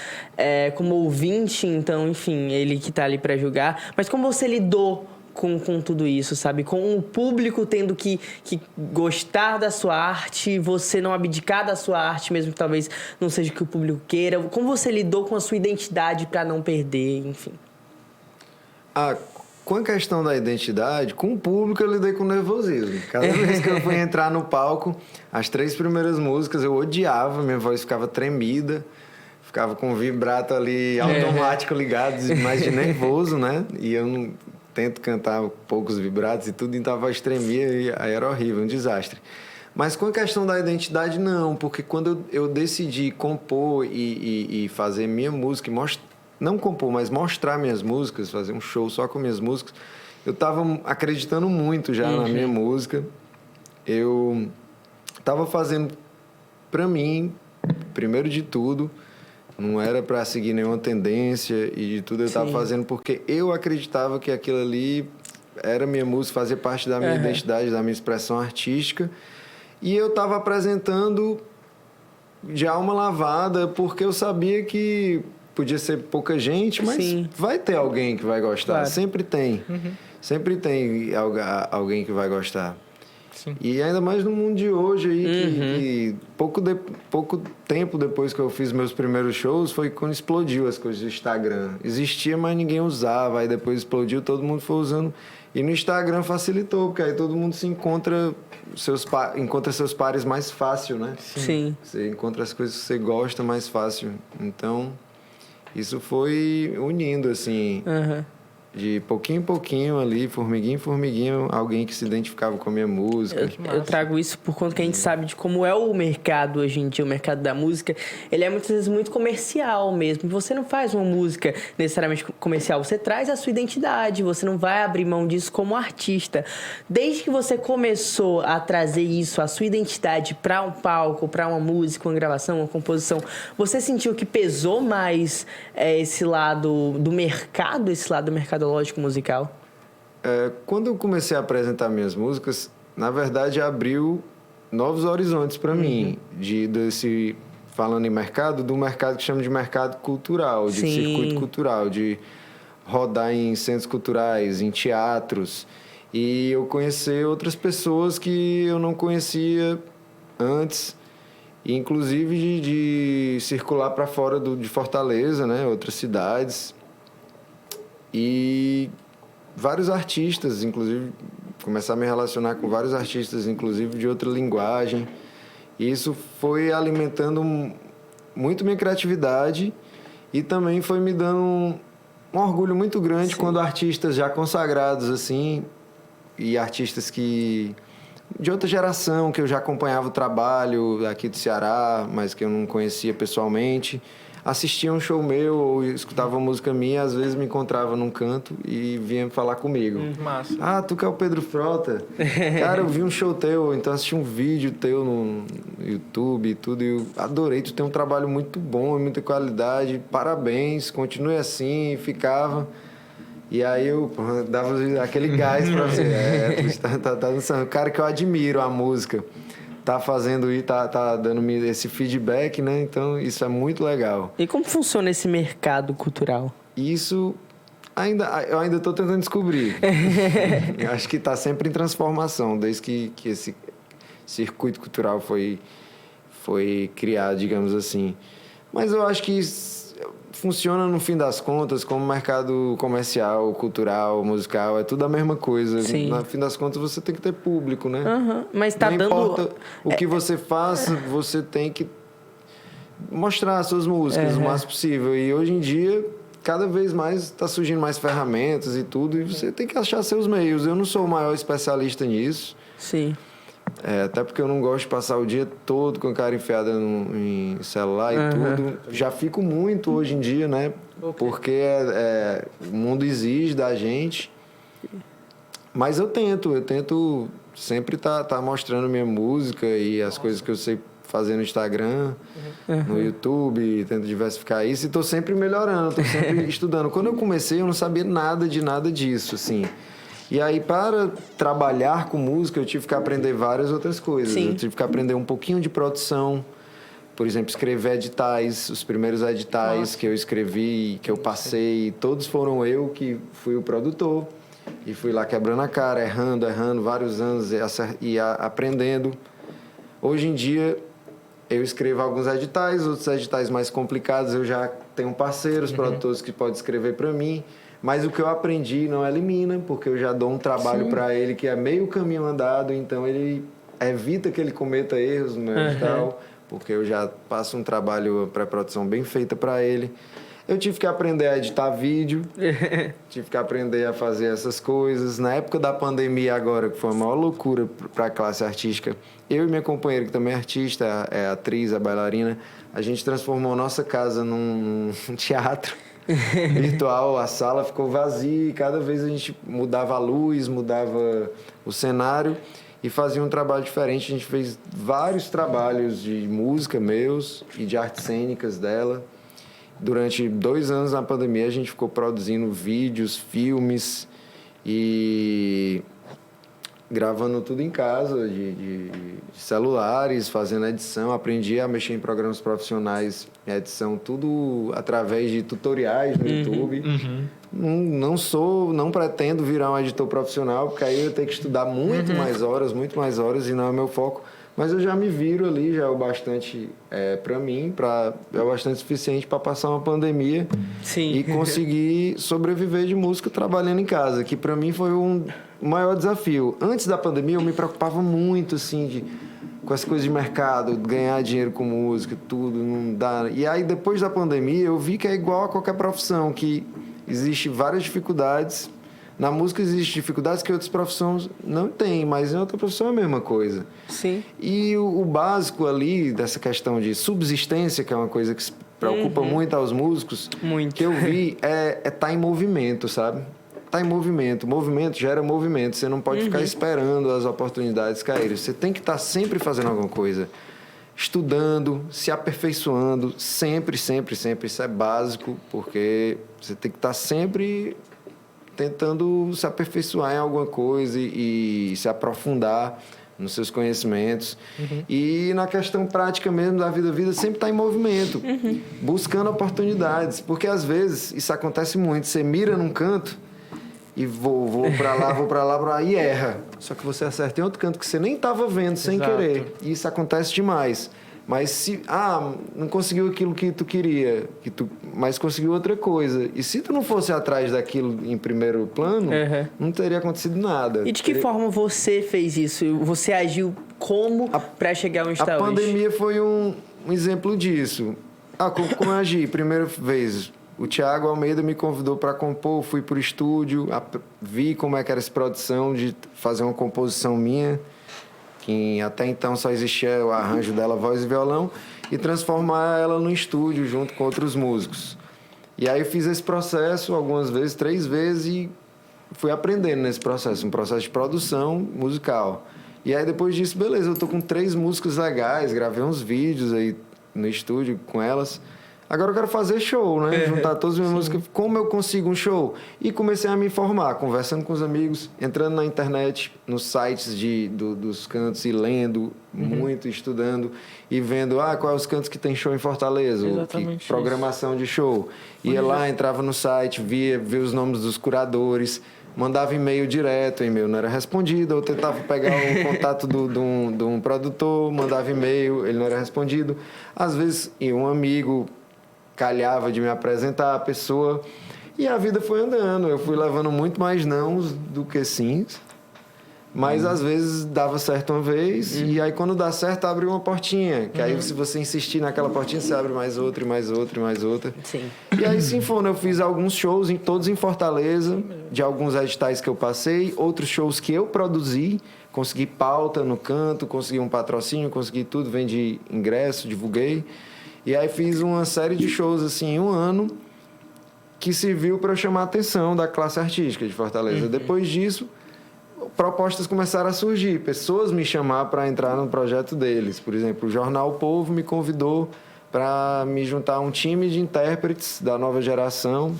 como ouvinte, então, enfim, ele que tá ali para julgar. Mas como você lidou com tudo isso, sabe? Com o público tendo que gostar da sua arte, você não abdicar da sua arte, mesmo que talvez não seja o que o público queira. Como você lidou com a sua identidade para não perder, enfim? Com a questão da identidade, com o público eu lidei com nervosismo. Cada vez que eu fui entrar no palco, as 3 primeiras músicas eu odiava, minha voz ficava tremida, ficava com o vibrato ali automático ligado, mais de nervoso, né? E eu não tento cantar poucos vibratos e tudo, então a voz tremia e aí era horrível, um desastre. Mas com a questão da identidade, não, porque quando eu decidi compor e fazer minha música e não compor, mas mostrar minhas músicas, fazer um show só com minhas músicas, eu estava acreditando muito já na minha música. Eu estava fazendo para mim, primeiro de tudo, não era para seguir nenhuma tendência e de tudo eu estava fazendo porque eu acreditava que aquilo ali era minha música, fazia parte da minha identidade, da minha expressão artística. E eu estava apresentando de alma lavada porque eu sabia que podia ser pouca gente, mas vai ter alguém que vai gostar. Claro. Sempre tem. Sempre tem alguém que vai gostar. Sim. E ainda mais no mundo de hoje aí, que pouco tempo depois que eu fiz meus primeiros shows, foi quando explodiu as coisas do Instagram. Existia, mas ninguém usava. Aí depois explodiu, todo mundo foi usando. E no Instagram facilitou, porque aí todo mundo se encontra seus pares mais fácil, né? Sim. Você encontra as coisas que você gosta mais fácil. Então, isso foi unindo, assim, de pouquinho em pouquinho ali, formiguinha em formiguinha, alguém que se identificava com a minha música. Eu trago isso por conta que a gente sabe de como é o mercado hoje em dia, o mercado da música. Ele é muitas vezes muito comercial mesmo. Você não faz uma música necessariamente comercial, você traz a sua identidade, você não vai abrir mão disso como artista. Desde que você começou a trazer isso, a sua identidade para um palco, para uma música, uma gravação, uma composição, você sentiu que pesou mais esse lado do mercado, esse lado mercadológico musical? Quando eu comecei a apresentar minhas músicas, na verdade abriu novos horizontes para mim, falando em mercado, do mercado que chama de mercado cultural, de circuito cultural, de rodar em centros culturais, em teatros, e eu conhecer outras pessoas que eu não conhecia antes, e inclusive de circular para fora de Fortaleza, né, outras cidades. E vários artistas, inclusive, começar a me relacionar com vários artistas, inclusive de outra linguagem. E isso foi alimentando muito minha criatividade e também foi me dando um orgulho muito grande quando artistas já consagrados, assim, e artistas de outra geração, que eu já acompanhava o trabalho aqui do Ceará, mas que eu não conhecia pessoalmente, assistia um show meu ou escutava música minha, às vezes me encontrava num canto e vinha falar comigo. Massa. Ah, tu que é o Pedro Frota? Cara, eu vi um show teu, então assisti um vídeo teu no YouTube e tudo, e eu adorei, tu tem um trabalho muito bom, muita qualidade, parabéns, continue assim, e ficava... E aí eu dava aquele gás pra você. Tá dançando. O cara que eu admiro a música tá fazendo e tá dando esse feedback, né? Então isso é muito legal. E como funciona esse mercado cultural? Isso eu ainda tô tentando descobrir. Eu acho que tá sempre em transformação, desde que esse circuito cultural foi criado, digamos assim. Mas eu acho que funciona no fim das contas como mercado comercial, cultural, musical, é tudo a mesma coisa. Sim. No fim das contas você tem que ter público, né? Uhum. Mas tá Não dando... importa o que você faça, você tem que mostrar as suas músicas o máximo possível. E hoje em dia, cada vez mais está surgindo mais ferramentas e tudo, e você tem que achar seus meios. Eu não sou o maior especialista nisso. Sim. Até porque eu não gosto de passar o dia todo com a cara enfiada em celular e tudo. Já fico muito hoje em dia, né? Porque o mundo exige da gente. Mas eu tento sempre tá mostrando minha música e as coisas que eu sei fazer no Instagram, no YouTube, tento diversificar isso e tô sempre melhorando, tô sempre estudando. Quando eu comecei, eu não sabia nada disso, assim. E aí, para trabalhar com música, eu tive que aprender várias outras coisas. Sim. Eu tive que aprender um pouquinho de produção. Por exemplo, escrever editais. Os primeiros editais que eu escrevi, que eu passei, todos foram eu que fui o produtor. E fui lá quebrando a cara, errando, vários anos e aprendendo. Hoje em dia, eu escrevo alguns editais, outros editais mais complicados. Eu já tenho parceiros, produtores que podem escrever para mim. Mas o que eu aprendi não elimina, porque eu já dou um trabalho para ele que é meio caminho andado, então ele evita que ele cometa erros no meu edital, porque eu já passo um trabalho pré-produção bem feita para ele. Eu tive que aprender a editar vídeo, tive que aprender a fazer essas coisas. Na época da pandemia agora, que foi a maior loucura para a classe artística, eu e minha companheira, que também é artista, é atriz, é bailarina, a gente transformou nossa casa num teatro virtual. A sala ficou vazia e cada vez a gente mudava a luz, mudava o cenário e fazia um trabalho diferente. A gente fez vários trabalhos de música meus e de artes cênicas dela. Durante 2 anos na pandemia a gente ficou produzindo vídeos, filmes e gravando tudo em casa, de celulares, fazendo edição. Aprendi a mexer em programas profissionais, edição, tudo através de tutoriais no YouTube. Não pretendo virar um editor profissional, porque aí eu tenho que estudar muito mais horas, e não é meu foco. Mas eu já me viro ali, já é o bastante para mim, é o bastante suficiente para passar uma pandemia. Sim. E conseguir sobreviver de música trabalhando em casa, que para mim foi o maior desafio. Antes da pandemia eu me preocupava muito assim com as coisas de mercado, ganhar dinheiro com música, tudo, não dá. E aí depois da pandemia eu vi que é igual a qualquer profissão, que existe várias dificuldades. Na música existem dificuldades que outras profissões não têm, mas em outra profissão é a mesma coisa. Sim. E o básico ali dessa questão de subsistência, que é uma coisa que se preocupa muito aos músicos, Muito. que eu vi é estar em movimento, sabe? Tá em movimento. Movimento gera movimento. Você não pode ficar esperando as oportunidades caírem. Você tem que estar sempre fazendo alguma coisa. Estudando, se aperfeiçoando, sempre. Isso é básico, porque você tem que estar sempre tentando se aperfeiçoar em alguma coisa e se aprofundar nos seus conhecimentos. E na questão prática mesmo da vida sempre está em movimento, buscando oportunidades. Porque às vezes isso acontece muito. Você mira num canto e vou para lá, e erra. Só que você acerta em outro canto que você nem estava vendo sem querer. E isso acontece demais. Mas se não conseguiu aquilo que tu queria, mas conseguiu outra coisa. E se tu não fosse atrás daquilo em primeiro plano, não teria acontecido nada. E de que forma você fez isso? Você agiu como para chegar onde está hoje? A pandemia foi um exemplo disso. Como eu agi? Primeira vez, o Thiago Almeida me convidou para compor, fui pro estúdio, vi como é que era essa produção de fazer uma composição minha. que até então só existia o arranjo dela, voz e violão, e transformar ela no estúdio junto com outros músicos. E aí eu fiz esse processo algumas vezes, 3 vezes, e fui aprendendo nesse processo, um processo de produção musical. E aí depois disso, beleza, eu tô com 3 músicas legais, gravei uns vídeos aí no estúdio com elas. Agora eu quero fazer show, né? Juntar todas as minhas músicas. Como eu consigo um show? E comecei a me informar, conversando com os amigos, entrando na internet, nos sites dos cantos e lendo muito, estudando e vendo quais os cantos que tem show em Fortaleza, Exatamente programação de show. Ia lá, entrava no site, via os nomes dos curadores, mandava e-mail direto, o e-mail não era respondido, eu tentava pegar o contato de um produtor, mandava e-mail, ele não era respondido. Às vezes, um amigo calhava de me apresentar a pessoa, e a vida foi andando. Eu fui levando muito mais nãos do que sims, mas às vezes dava certo uma vez, e aí quando dá certo abre uma portinha, que aí se você insistir naquela portinha, você abre mais outra, e mais outra, e mais outra. Sim. E aí Sinfona, eu fiz alguns shows, todos em Fortaleza, de alguns editais que eu passei, outros shows que eu produzi, consegui pauta no canto, consegui um patrocínio, consegui tudo, vendi ingresso, divulguei. E aí fiz uma série de shows assim em um ano, que serviu para eu chamar a atenção da classe artística de Fortaleza. Depois disso, propostas começaram a surgir, pessoas me chamar para entrar no projeto deles. Por exemplo, o Jornal O Povo me convidou para me juntar a um time de intérpretes da nova geração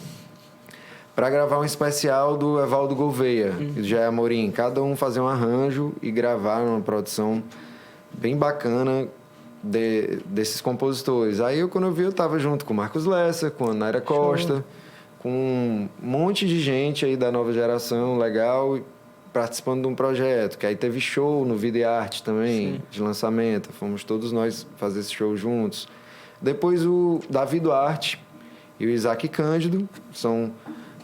para gravar um especial do Evaldo Gouveia e do Jair Amorim. Cada um fazer um arranjo e gravar uma produção bem bacana desses compositores. Aí, quando eu vi, eu estava junto com o Marcos Lessa, com a Naira Costa, com um monte de gente aí da nova geração, legal, participando de um projeto, que aí teve show no Vida e Arte também, de lançamento. Fomos todos nós fazer esse show juntos. Depois o Davi Duarte e o Isaac Cândido, são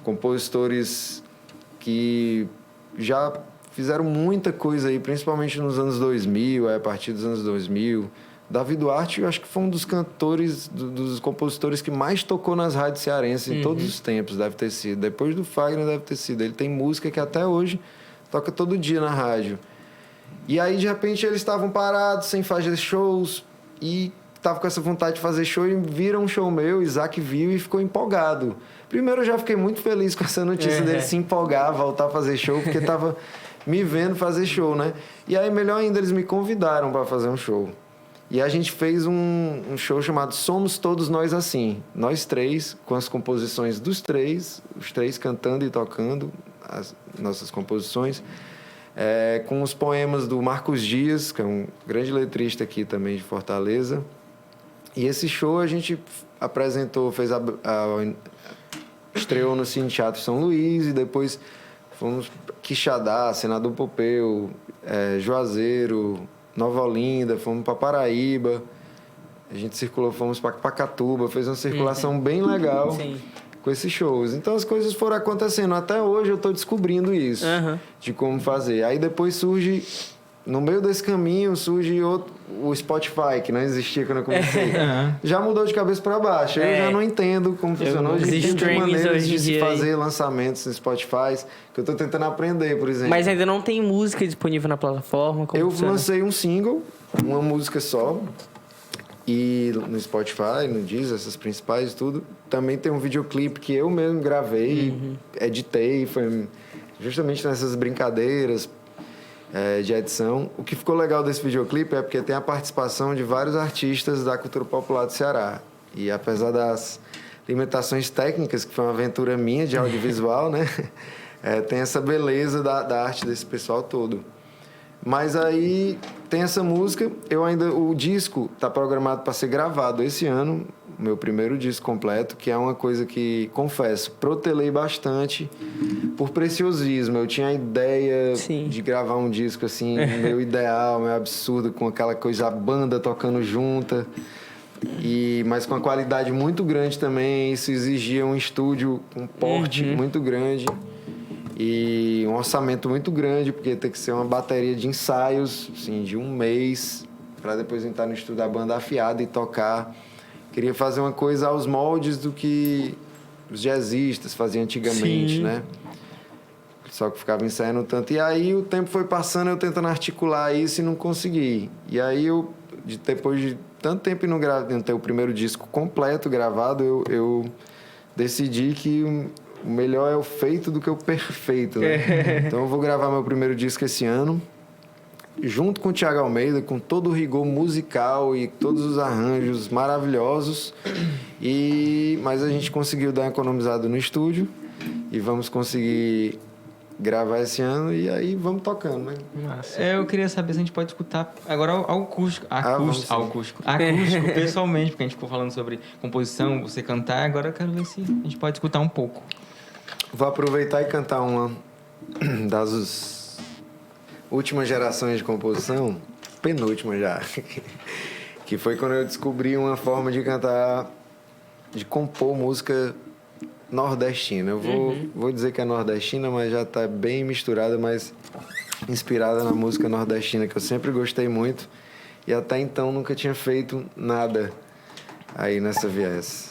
compositores que já fizeram muita coisa aí, principalmente nos anos 2000, a partir dos anos 2000. Davi Duarte, eu acho que foi um dos cantores, dos compositores que mais tocou nas rádios cearenses em todos os tempos, deve ter sido. Depois do Fagner, deve ter sido. Ele tem música que até hoje toca todo dia na rádio. E aí, de repente, eles estavam parados, sem fazer shows, e estavam com essa vontade de fazer show, e viram um show meu, Isaac viu e ficou empolgado. Primeiro, eu já fiquei muito feliz com essa notícia dele se empolgar, voltar a fazer show, porque estava me vendo fazer show, né? E aí, melhor ainda, eles me convidaram para fazer um show. E a gente fez um show chamado Somos Todos Nós Assim. Nós 3, com as composições dos 3, os 3 cantando e tocando as nossas composições, com os poemas do Marcos Dias, que é um grande letrista aqui também de Fortaleza. E esse show a gente apresentou, estreou no Cine Teatro São Luís, e depois fomos Quixadá, Senador Pompeu, Juazeiro, Nova Olinda, fomos para Paraíba, a gente circulou, fomos para Pacatuba, fez uma circulação bem legal com esses shows. Então as coisas foram acontecendo. Até hoje eu estou descobrindo isso, de como fazer. Aí depois surge, no meio desse caminho, surge o Spotify, que não existia quando eu comecei. Já mudou de cabeça para baixo. Eu já não entendo como funciona. Hoje tem maneiras de se fazer lançamentos no Spotify, que eu estou tentando aprender, por exemplo. Mas ainda não tem música disponível na plataforma? Eu lancei um single, uma música só, e no Spotify, no Deezer, essas principais e tudo. Também tem um videoclipe que eu mesmo gravei, editei, foi justamente nessas brincadeiras de edição. O que ficou legal desse videoclipe é porque tem a participação de vários artistas da cultura popular do Ceará. E apesar das limitações técnicas, que foi uma aventura minha de audiovisual, né? Tem essa beleza da arte desse pessoal todo. Mas aí tem essa música, o disco está programado para ser gravado esse ano, meu primeiro disco completo, que é uma coisa que, confesso, protelei bastante por preciosismo. Eu tinha a ideia de gravar um disco assim, meu ideal, meu absurdo, com aquela coisa, a banda tocando junta, mas com uma qualidade muito grande também. Isso exigia um estúdio com porte muito grande. E um orçamento muito grande, porque tem que ser uma bateria de ensaios, assim, de um mês, para depois entrar no estúdio da banda afiada e tocar. Queria fazer uma coisa aos moldes do que os jazzistas faziam antigamente, né? Só que ficava ensaiando tanto. E aí o tempo foi passando, eu tentando articular isso e não consegui. E aí depois de tanto tempo e não ter o primeiro disco completo gravado, eu decidi que o melhor é o feito do que o perfeito, né? Então eu vou gravar meu primeiro disco esse ano, junto com o Thiago Almeida, com todo o rigor musical e todos os arranjos maravilhosos. Mas a gente conseguiu dar uma economizada no estúdio e vamos conseguir gravar esse ano e aí vamos tocando, né? Eu queria saber se a gente pode escutar agora acústico pessoalmente, porque a gente ficou falando sobre composição, você cantar, agora eu quero ver se a gente pode escutar um pouco. Vou aproveitar e cantar uma das últimas gerações de composição, penúltima já, que foi quando eu descobri uma forma de cantar, de compor música nordestina. Eu vou dizer que é nordestina, mas já está bem misturada, mas inspirada na música nordestina, que eu sempre gostei muito e até então nunca tinha feito nada aí nessa viés.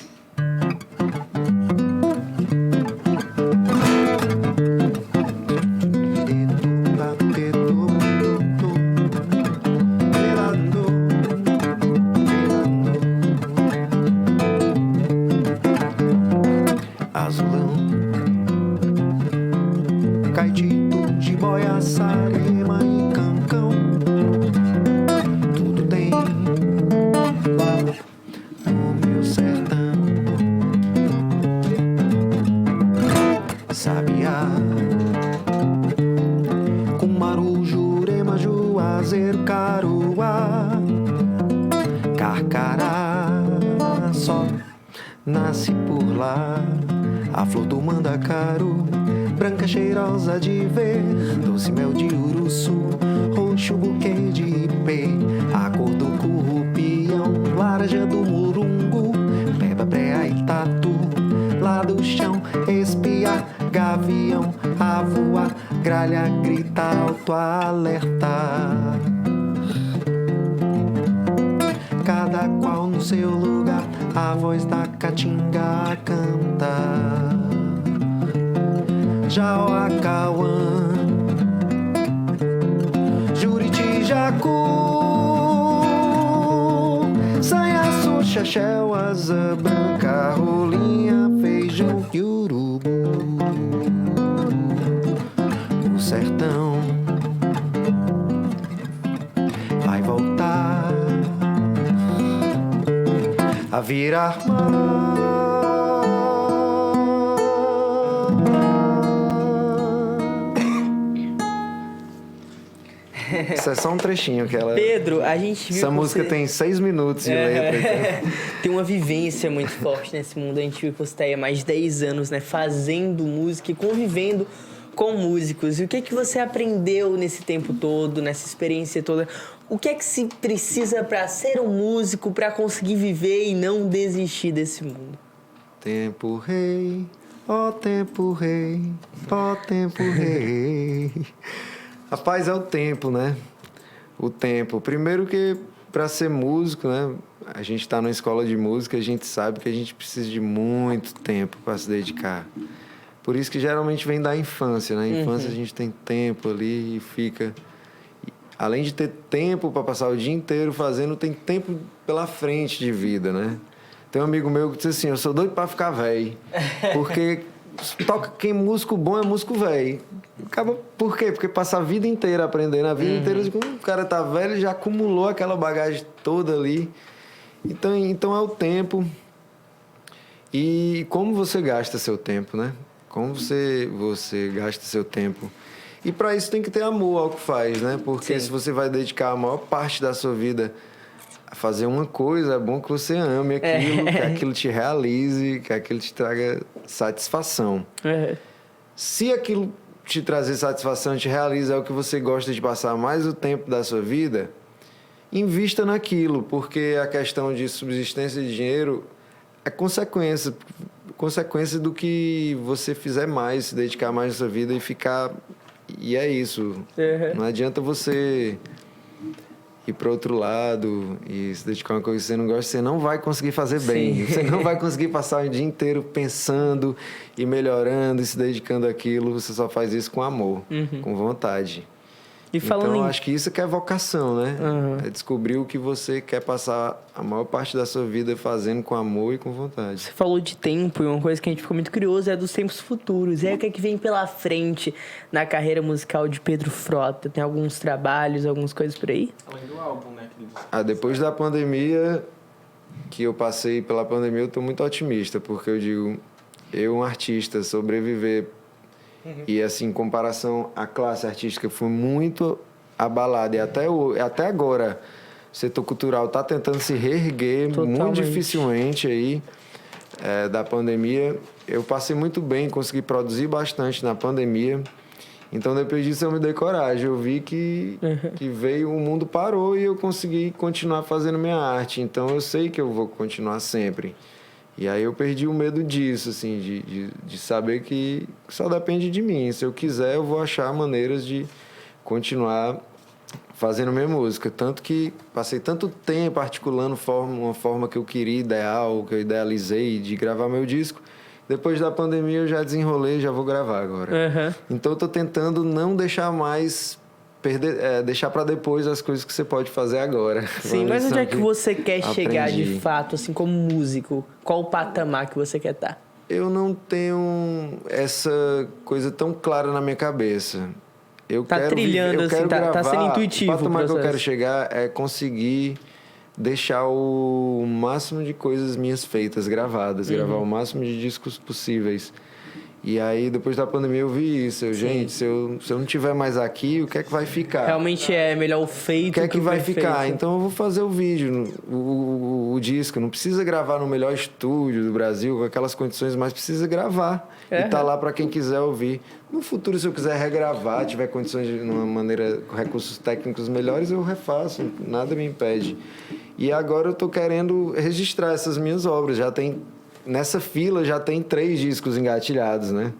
Nasce por lá a flor do mandacaru, branca cheirosa de ver, doce mel de uruçu, roxo buquê de ipê, a cor do currupião, laranja do murungu, peba, breá e tatu, lá do chão, espia, gavião, a voar, gralha, grita, alto, alerta. Cada qual no seu lugar, a voz da caatinga canta. Jaoacauã, Juriti, Jacu, Sanhaçu, Xaxéu, asa branca, rolinha, feijão e urubu. O sertão vai voltar a virar mar. Isso é só um trechinho que ela... Pedro, a gente viu Essa que música você... tem 6 minutos de letra. Então... Tem uma vivência muito forte nesse mundo. A gente viu que você está aí há mais de 10 anos, né? Fazendo música e convivendo com músicos. E o que é que você aprendeu nesse tempo todo, nessa experiência toda? O que é que se precisa para ser um músico, para conseguir viver e não desistir desse mundo? Tempo rei, ó tempo rei, ó tempo rei. Rapaz, é o tempo, né? O tempo. Primeiro que para ser músico, né? A gente está numa escola de música, a gente sabe que a gente precisa de muito tempo para se dedicar. Por isso que geralmente vem da infância, né? Na infância a gente tem tempo ali e fica... Além de ter tempo para passar o dia inteiro fazendo, tem tempo pela frente de vida, né? Tem um amigo meu que disse assim, eu sou doido para ficar velho. Porque quem músico bom é músico velho. Acaba, por quê? Porque passa a vida inteira aprendendo. A vida inteira, quando o cara tá velho, já acumulou aquela bagagem toda ali. Então é o tempo. E como você gasta seu tempo, né? Como você gasta seu tempo. E para isso tem que ter amor ao que faz, né? Porque se você vai dedicar a maior parte da sua vida a fazer uma coisa, é bom que você ame aquilo, que aquilo te realize, que aquilo te traga satisfação. Se aquilo te trazer satisfação, te realiza, é o que você gosta de passar mais o tempo da sua vida, invista naquilo, porque a questão de subsistência de dinheiro é consequência do que você fizer mais, se dedicar mais na sua vida e ficar... E é isso. Não adianta você ir pro outro lado e se dedicar a uma coisa que você não gosta, você não vai conseguir fazer bem. Você não vai conseguir passar o dia inteiro pensando e melhorando e se dedicando àquilo. Você só faz isso com amor, com vontade. E falando então, em... acho que isso que é vocação, né? É descobrir o que você quer passar a maior parte da sua vida fazendo com amor e com vontade. Você falou de tempo e uma coisa que a gente ficou muito curioso é dos tempos futuros. E aí, o que é que vem pela frente na carreira musical de Pedro Frota? Tem alguns trabalhos, algumas coisas por aí? Além do álbum, né? Depois da pandemia, que eu passei pela pandemia, eu tô muito otimista, porque eu digo, eu, um artista, sobreviver e, assim, em comparação à classe artística, foi muito abalada. E até agora, o setor cultural está tentando se reerguer muito dificilmente aí da pandemia. Eu passei muito bem, consegui produzir bastante na pandemia. Então, depois disso, eu me dei coragem. Eu vi que veio, o mundo parou e eu consegui continuar fazendo minha arte. Então, eu sei que eu vou continuar sempre. E aí eu perdi o medo disso, assim, de saber que só depende de mim. Se eu quiser, eu vou achar maneiras de continuar fazendo minha música. Tanto que passei tanto tempo articulando uma forma que eu queria, ideal, que eu idealizei de gravar meu disco. Depois da pandemia eu já desenrolei e já vou gravar agora. Então eu tô tentando não deixar mais... deixar para depois as coisas que você pode fazer agora. Sim, mas onde é que você quer chegar de fato, assim, como músico? Qual o patamar que você quer estar? Eu não tenho essa coisa tão clara na minha cabeça. Eu quero trilhando, eu quero gravar. Tá sendo intuitivo. O patamar que eu quero chegar é conseguir deixar o máximo de coisas minhas feitas, gravadas. Gravar o máximo de discos possíveis. E aí, depois da pandemia, eu vi isso. Gente, se eu não tiver mais aqui, o que é que vai ficar? Realmente é melhor o feito. O que é que vai ficar? Perfeito. Então, eu vou fazer o vídeo, o disco. Não precisa gravar no melhor estúdio do Brasil, com aquelas condições, mas precisa gravar. E tá lá para quem quiser ouvir. No futuro, se eu quiser regravar, tiver condições de uma maneira, com recursos técnicos melhores, eu refaço. Nada me impede. E agora eu tô querendo registrar essas minhas obras. Nessa fila já tem 3 discos engatilhados, né?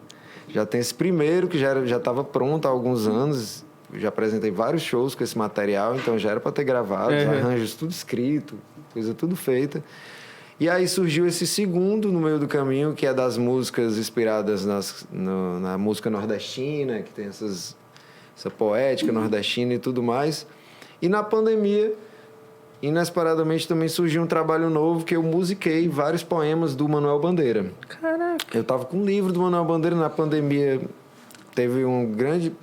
Já tem esse primeiro que já estava pronto há alguns anos. Eu já apresentei vários shows com esse material, então já era para ter gravado, os arranjos tudo escrito, coisa tudo feita. E aí surgiu esse segundo no meio do caminho, que é das músicas inspiradas na música nordestina, que tem essa poética nordestina e tudo mais. E na pandemia, inesperadamente, também surgiu um trabalho novo que eu musiquei vários poemas do Manuel Bandeira. Caraca! Eu tava com um livro do Manuel Bandeira na pandemia. Teve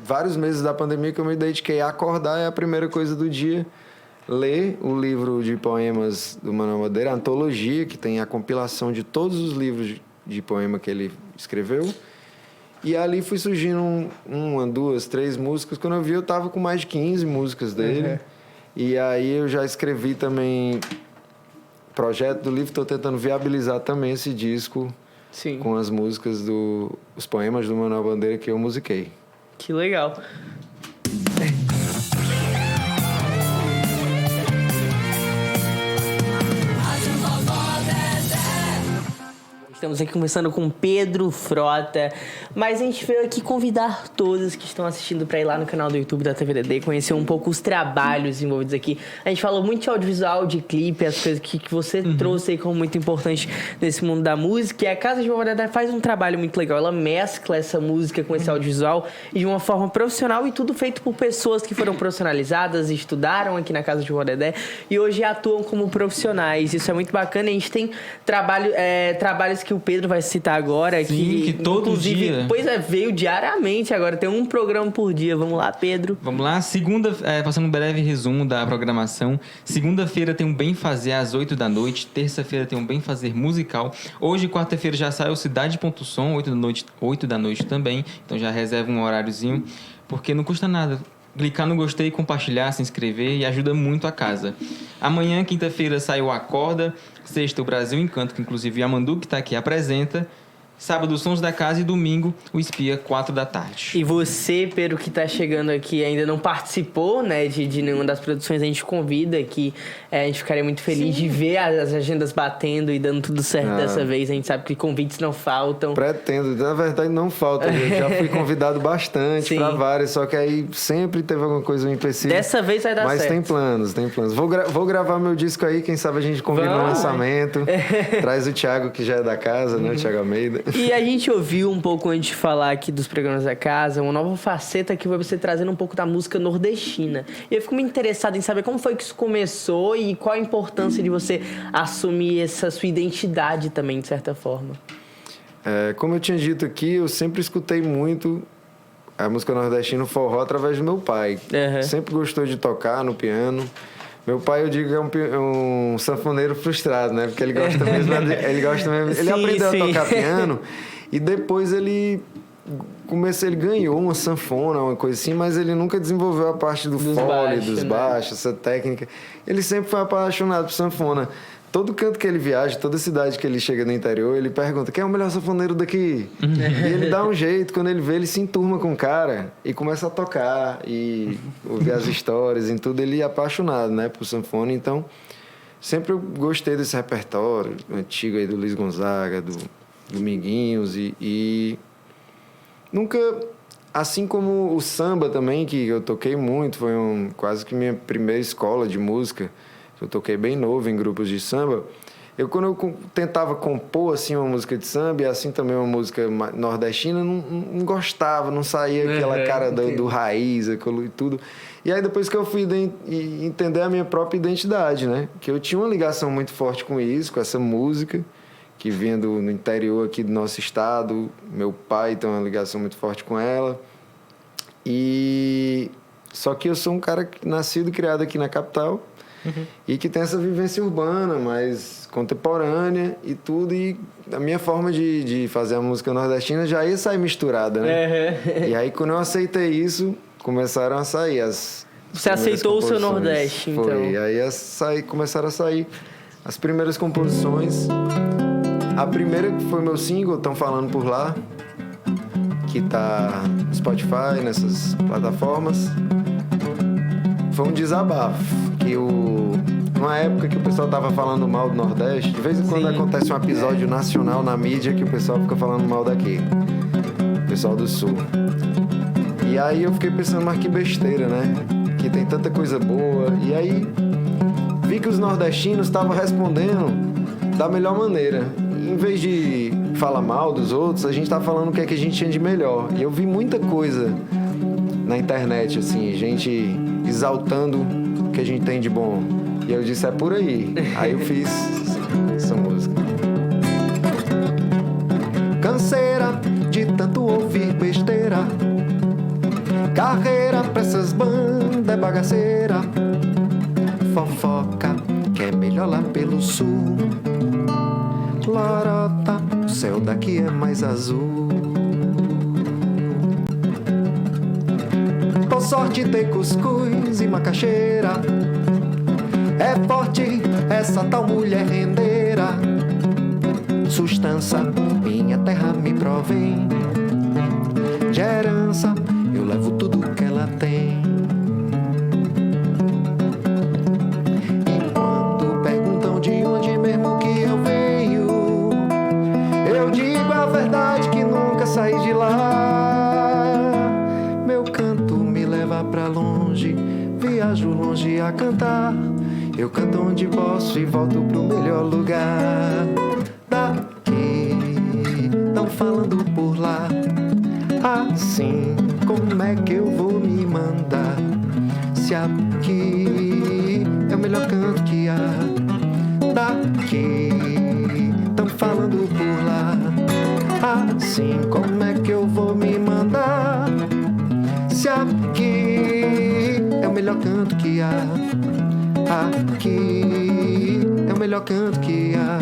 vários meses da pandemia que eu me dediquei a acordar, é a primeira coisa do dia, ler o livro de poemas do Manuel Bandeira, a antologia, que tem a compilação de todos os livros de poema que ele escreveu. E ali foi surgindo 1, 2, 3 músicas. Quando eu vi, eu tava com mais de 15 músicas dele. E aí eu já escrevi também projeto do livro, estou tentando viabilizar também esse disco com as músicas os poemas do Manuel Bandeira que eu musiquei. Que legal. Estamos aqui conversando com Pedro Frota, mas a gente veio aqui convidar todos que estão assistindo para ir lá no canal do YouTube da TVDD, conhecer um pouco os trabalhos envolvidos aqui. A gente falou muito de audiovisual, de clipe, as coisas que você trouxe aí como muito importante nesse mundo da música. E a Casa de Vovó Dedé faz um trabalho muito legal. Ela mescla essa música com esse audiovisual e de uma forma profissional, e tudo feito por pessoas que foram profissionalizadas, estudaram aqui na Casa de Vovó Dedé e hoje atuam como profissionais. Isso é muito bacana. A gente tem trabalhos que o Pedro vai citar agora. Sim, que todo dia. Pois é, veio diariamente agora. Tem um programa por dia. Vamos lá, Pedro. Vamos lá. Passando um breve resumo da programação. Segunda-feira tem um Bem Fazer às 8 da noite. Terça-feira tem um Bem Fazer musical. Hoje, quarta-feira, já sai o Cidade.som, 8 da noite também. Então já reserva um horáriozinho, porque não custa nada. Clicar no gostei, compartilhar, se inscrever e ajuda muito a casa. Amanhã, quinta-feira, sai o Acorda. Sexta, o Brasil Encanto, que inclusive a Mandu, que está aqui, apresenta. Sábado, Sons da Casa e domingo, o Espia, 4 da tarde. E você, Pedro, que tá chegando aqui ainda não participou, né, de nenhuma das produções, a gente convida aqui. A gente ficaria muito feliz de ver as agendas batendo e dando tudo certo dessa vez. A gente sabe que convites não faltam. Pretendo, na verdade não falta. Eu já fui convidado bastante Sim. para várias, só que aí sempre teve alguma coisa, um empecilho. Dessa vez vai dar Mas certo. tem planos. Vou gravar meu disco aí, quem sabe a gente combina um Vamos. lançamento. Traz o Thiago, que já é da casa, né? O Thiago Almeida. E a gente ouviu um pouco antes de falar aqui dos programas da casa, uma nova faceta que foi você trazendo um pouco da música nordestina. E eu fico muito interessado em saber como foi que isso começou e qual a importância de você assumir essa sua identidade também, de certa forma. Como eu tinha dito aqui, eu sempre escutei muito a música nordestina, o forró, através do meu pai. Uhum. Sempre gostou de tocar no piano. Meu pai, eu digo, é um sanfoneiro frustrado, né? Porque ele gosta mesmo, ele Sim, aprendeu sim. a tocar piano e depois ele ganhou uma sanfona, uma coisa assim, mas ele nunca desenvolveu a parte do fole, baixos, dos né? baixos, essa técnica. Ele sempre foi apaixonado por sanfona. Todo canto que ele viaja, toda cidade que ele chega no interior, ele pergunta: quem é o melhor sanfoneiro daqui? E ele dá um jeito, quando ele vê, ele se enturma com o cara e começa a tocar e ouvir as histórias e tudo. Ele é apaixonado, né, por sanfona. Então, sempre eu gostei desse repertório antigo aí do Luiz Gonzaga, do Dominguinhos e nunca... Assim como o samba também, que eu toquei muito, foi quase que minha primeira escola de música. Eu toquei bem novo em grupos de samba. Quando eu tentava compor assim, uma música de samba e assim também uma música nordestina, não gostava, não saía aquela cara do raiz, aquilo e tudo. E aí depois que eu fui entender a minha própria identidade, né? Que eu tinha uma ligação muito forte com isso, com essa música, que vinha no interior aqui do nosso estado. Meu pai tem uma ligação muito forte com ela. Só que eu sou um cara nascido e criado aqui na capital. E que tem essa vivência urbana, mais contemporânea e tudo. E a minha forma de fazer a música nordestina já ia sair misturada, né? E aí, quando eu aceitei isso, começaram a sair as Você aceitou o seu composições. Nordeste, então. Foi. Aí começaram a sair as primeiras composições. A primeira que foi meu single, Tão Falando Por Lá, que tá no Spotify, nessas plataformas. Foi um desabafo, numa época que o pessoal tava falando mal do Nordeste, de vez em quando acontece um episódio nacional na mídia que o pessoal fica falando mal daqui, o pessoal do Sul. E aí eu fiquei pensando, mas que besteira, né? Que tem tanta coisa boa. E aí vi que os nordestinos estavam respondendo da melhor maneira. Em vez de falar mal dos outros, a gente tá falando o que é que a gente tinha de melhor. E eu vi muita coisa na internet, assim, gente exaltando o que a gente tem de bom. E eu disse, é por aí. Aí eu fiz essa música. Canseira de tanto ouvir besteira, carreira pra essas bandas é bagaceira, fofoca que é melhor lá pelo sul, lorota, o céu daqui é mais azul. Por sorte tem cuscuz e macaxeira, é forte essa tal mulher rendeira, sustância minha terra me provém, de herança eu levo tudo que ela tem. E quando perguntam de onde mesmo que eu venho, eu digo a verdade que nunca saí de lá. Meu canto me leva pra longe, viajo longe a cantar. Eu canto onde posso e volto pro melhor lugar. Daqui, tão falando por lá. Assim, como é que eu vou me mandar? Se aqui é o melhor canto que há. Daqui, tão falando por lá. Assim, como é que eu vou me mandar? Se aqui é o melhor canto que há. Aqui é o melhor canto que há.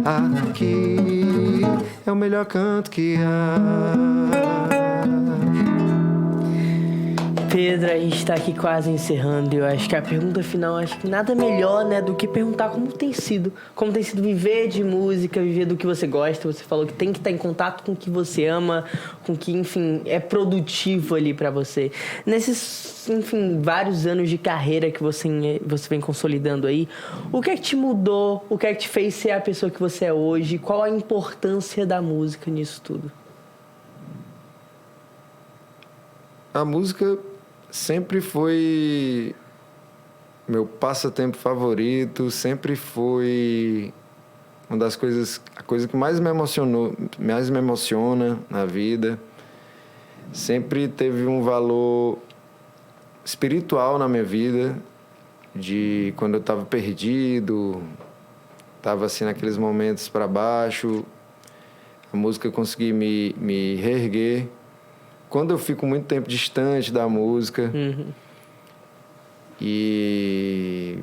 Aqui é o melhor canto que há. Pedro, a gente tá aqui quase encerrando e eu acho que a pergunta final, acho que nada melhor, né, do que perguntar como tem sido viver de música, viver do que você gosta. Você falou que tem que estar em contato com o que você ama, com o que, enfim, é produtivo ali pra você. Nesses, enfim, vários anos de carreira que você vem consolidando aí, o que é que te mudou? O que é que te fez ser a pessoa que você é hoje? Qual a importância da música nisso tudo? A música sempre foi meu passatempo favorito, sempre foi uma das coisas, a coisa que mais me emociona na vida. Sempre teve um valor espiritual na minha vida, de quando eu estava perdido, estava assim naqueles momentos para baixo, a música conseguia me reerguer. Quando eu fico muito tempo distante da música e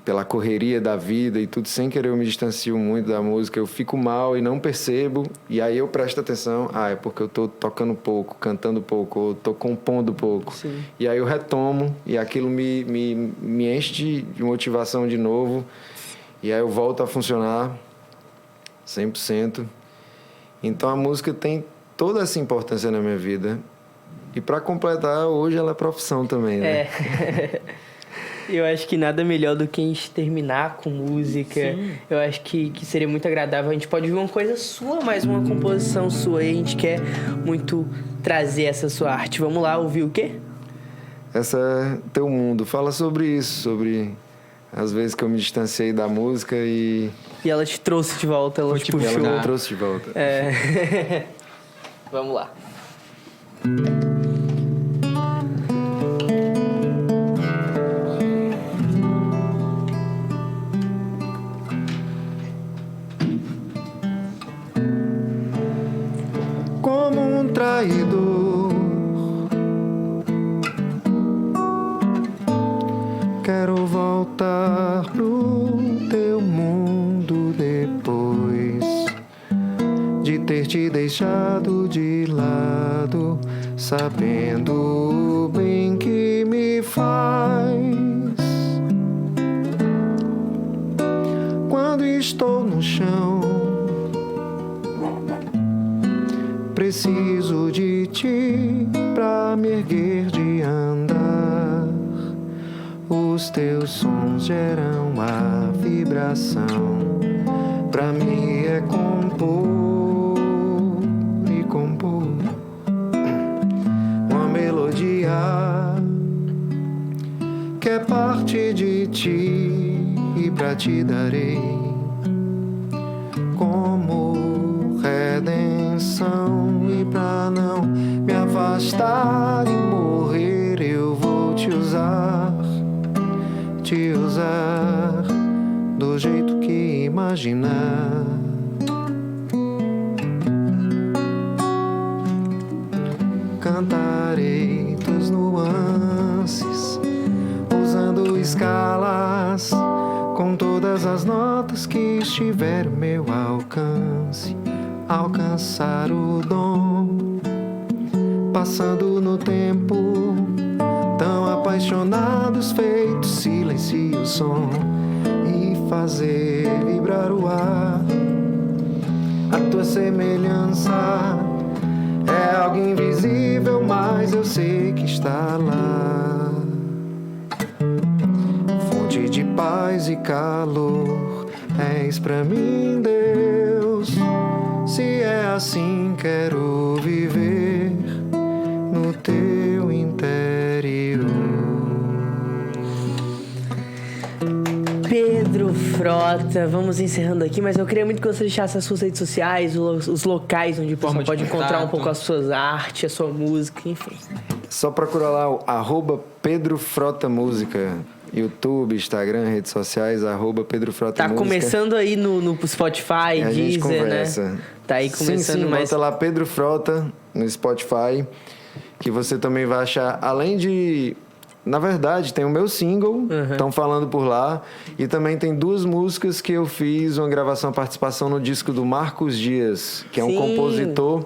pela correria da vida e tudo, sem querer eu me distancio muito da música, eu fico mal e não percebo, e aí eu presto atenção, é porque eu tô tocando pouco, cantando pouco, ou tô compondo pouco. Sim. E aí eu retomo e aquilo me enche de motivação de novo, e aí eu volto a funcionar 100%. Então a música tem toda essa importância na minha vida. E para completar, hoje ela é profissão também, né? Eu acho que nada melhor do que a gente terminar com música. Sim. Eu acho que seria muito agradável. A gente pode ver uma coisa sua, mais uma composição sua. E a gente quer muito trazer essa sua arte. Vamos lá, ouvir o quê? Essa é Teu Mundo. Fala sobre isso, sobre as vezes que eu me distanciei da música e ela te trouxe de volta, ela te puxou. Ela me trouxe de volta. Vamos lá. Como um traidor, quero voltar pro teu mundo depois de ter te deixado de lado, sabendo o bem que me faz. Quando estou no chão, preciso de ti pra me erguer de andar. Os teus sons geram a vibração, pra mim é compor e compor uma melodia que é parte de ti e pra ti darei como redenção. E pra não me afastar e morrer, eu vou te usar do jeito que imaginar. Cantarei tuas nuances, usando escalas, com todas as notas que estiver ao meu alcance. Alcançar o dom, passando no tempo, tão apaixonados, feito silêncio e o som, e fazer vibrar o ar. A tua semelhança é algo invisível, mas eu sei que está lá. Fonte de paz e calor, és pra mim, Deus. Se é assim, quero viver no teu interior. Pedro Frota, vamos encerrando aqui, mas eu queria muito que você deixasse as suas redes sociais, os locais onde o pessoal pode encontrar um pouco as suas artes, a sua música, enfim. Só procurar lá o @Pedro Frota Música. YouTube, Instagram, redes sociais, @Pedro Frota Música. Tá começando aí no Spotify, a gente Deezer, conversa. né? Tá aí começando sim, mais. bota lá Pedro Frota no Spotify, que você também vai achar, além de... Na verdade, tem o meu single, estão falando por lá, e também tem 2 músicas que eu fiz uma gravação, participação no disco do Marcos Dias, que é um compositor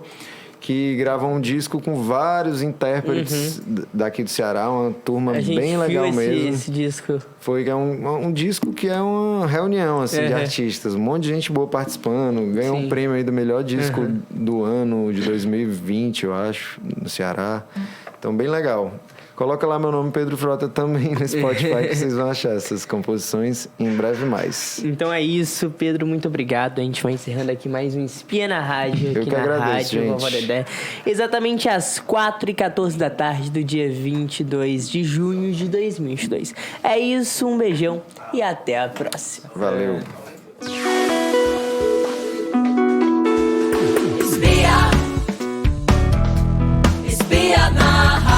que gravou um disco com vários intérpretes daqui do Ceará, uma turma A gente bem viu legal mesmo. esse disco. Foi um disco que é uma reunião assim, de artistas, um monte de gente boa participando, ganhou um prêmio aí do melhor disco do ano de 2020, eu acho, no Ceará. Então, bem legal. Coloca lá meu nome, Pedro Frota, também no Spotify, que vocês vão achar essas composições em breve mais. Então é isso, Pedro, muito obrigado. A gente vai encerrando aqui mais um Espia na Rádio, Eu aqui que na agradeço, Rádio Vovó gente. Dedé. Exatamente às 4h14 da tarde do dia 22 de junho de 2022. É isso, um beijão e até a próxima. Valeu. Espia na rádio.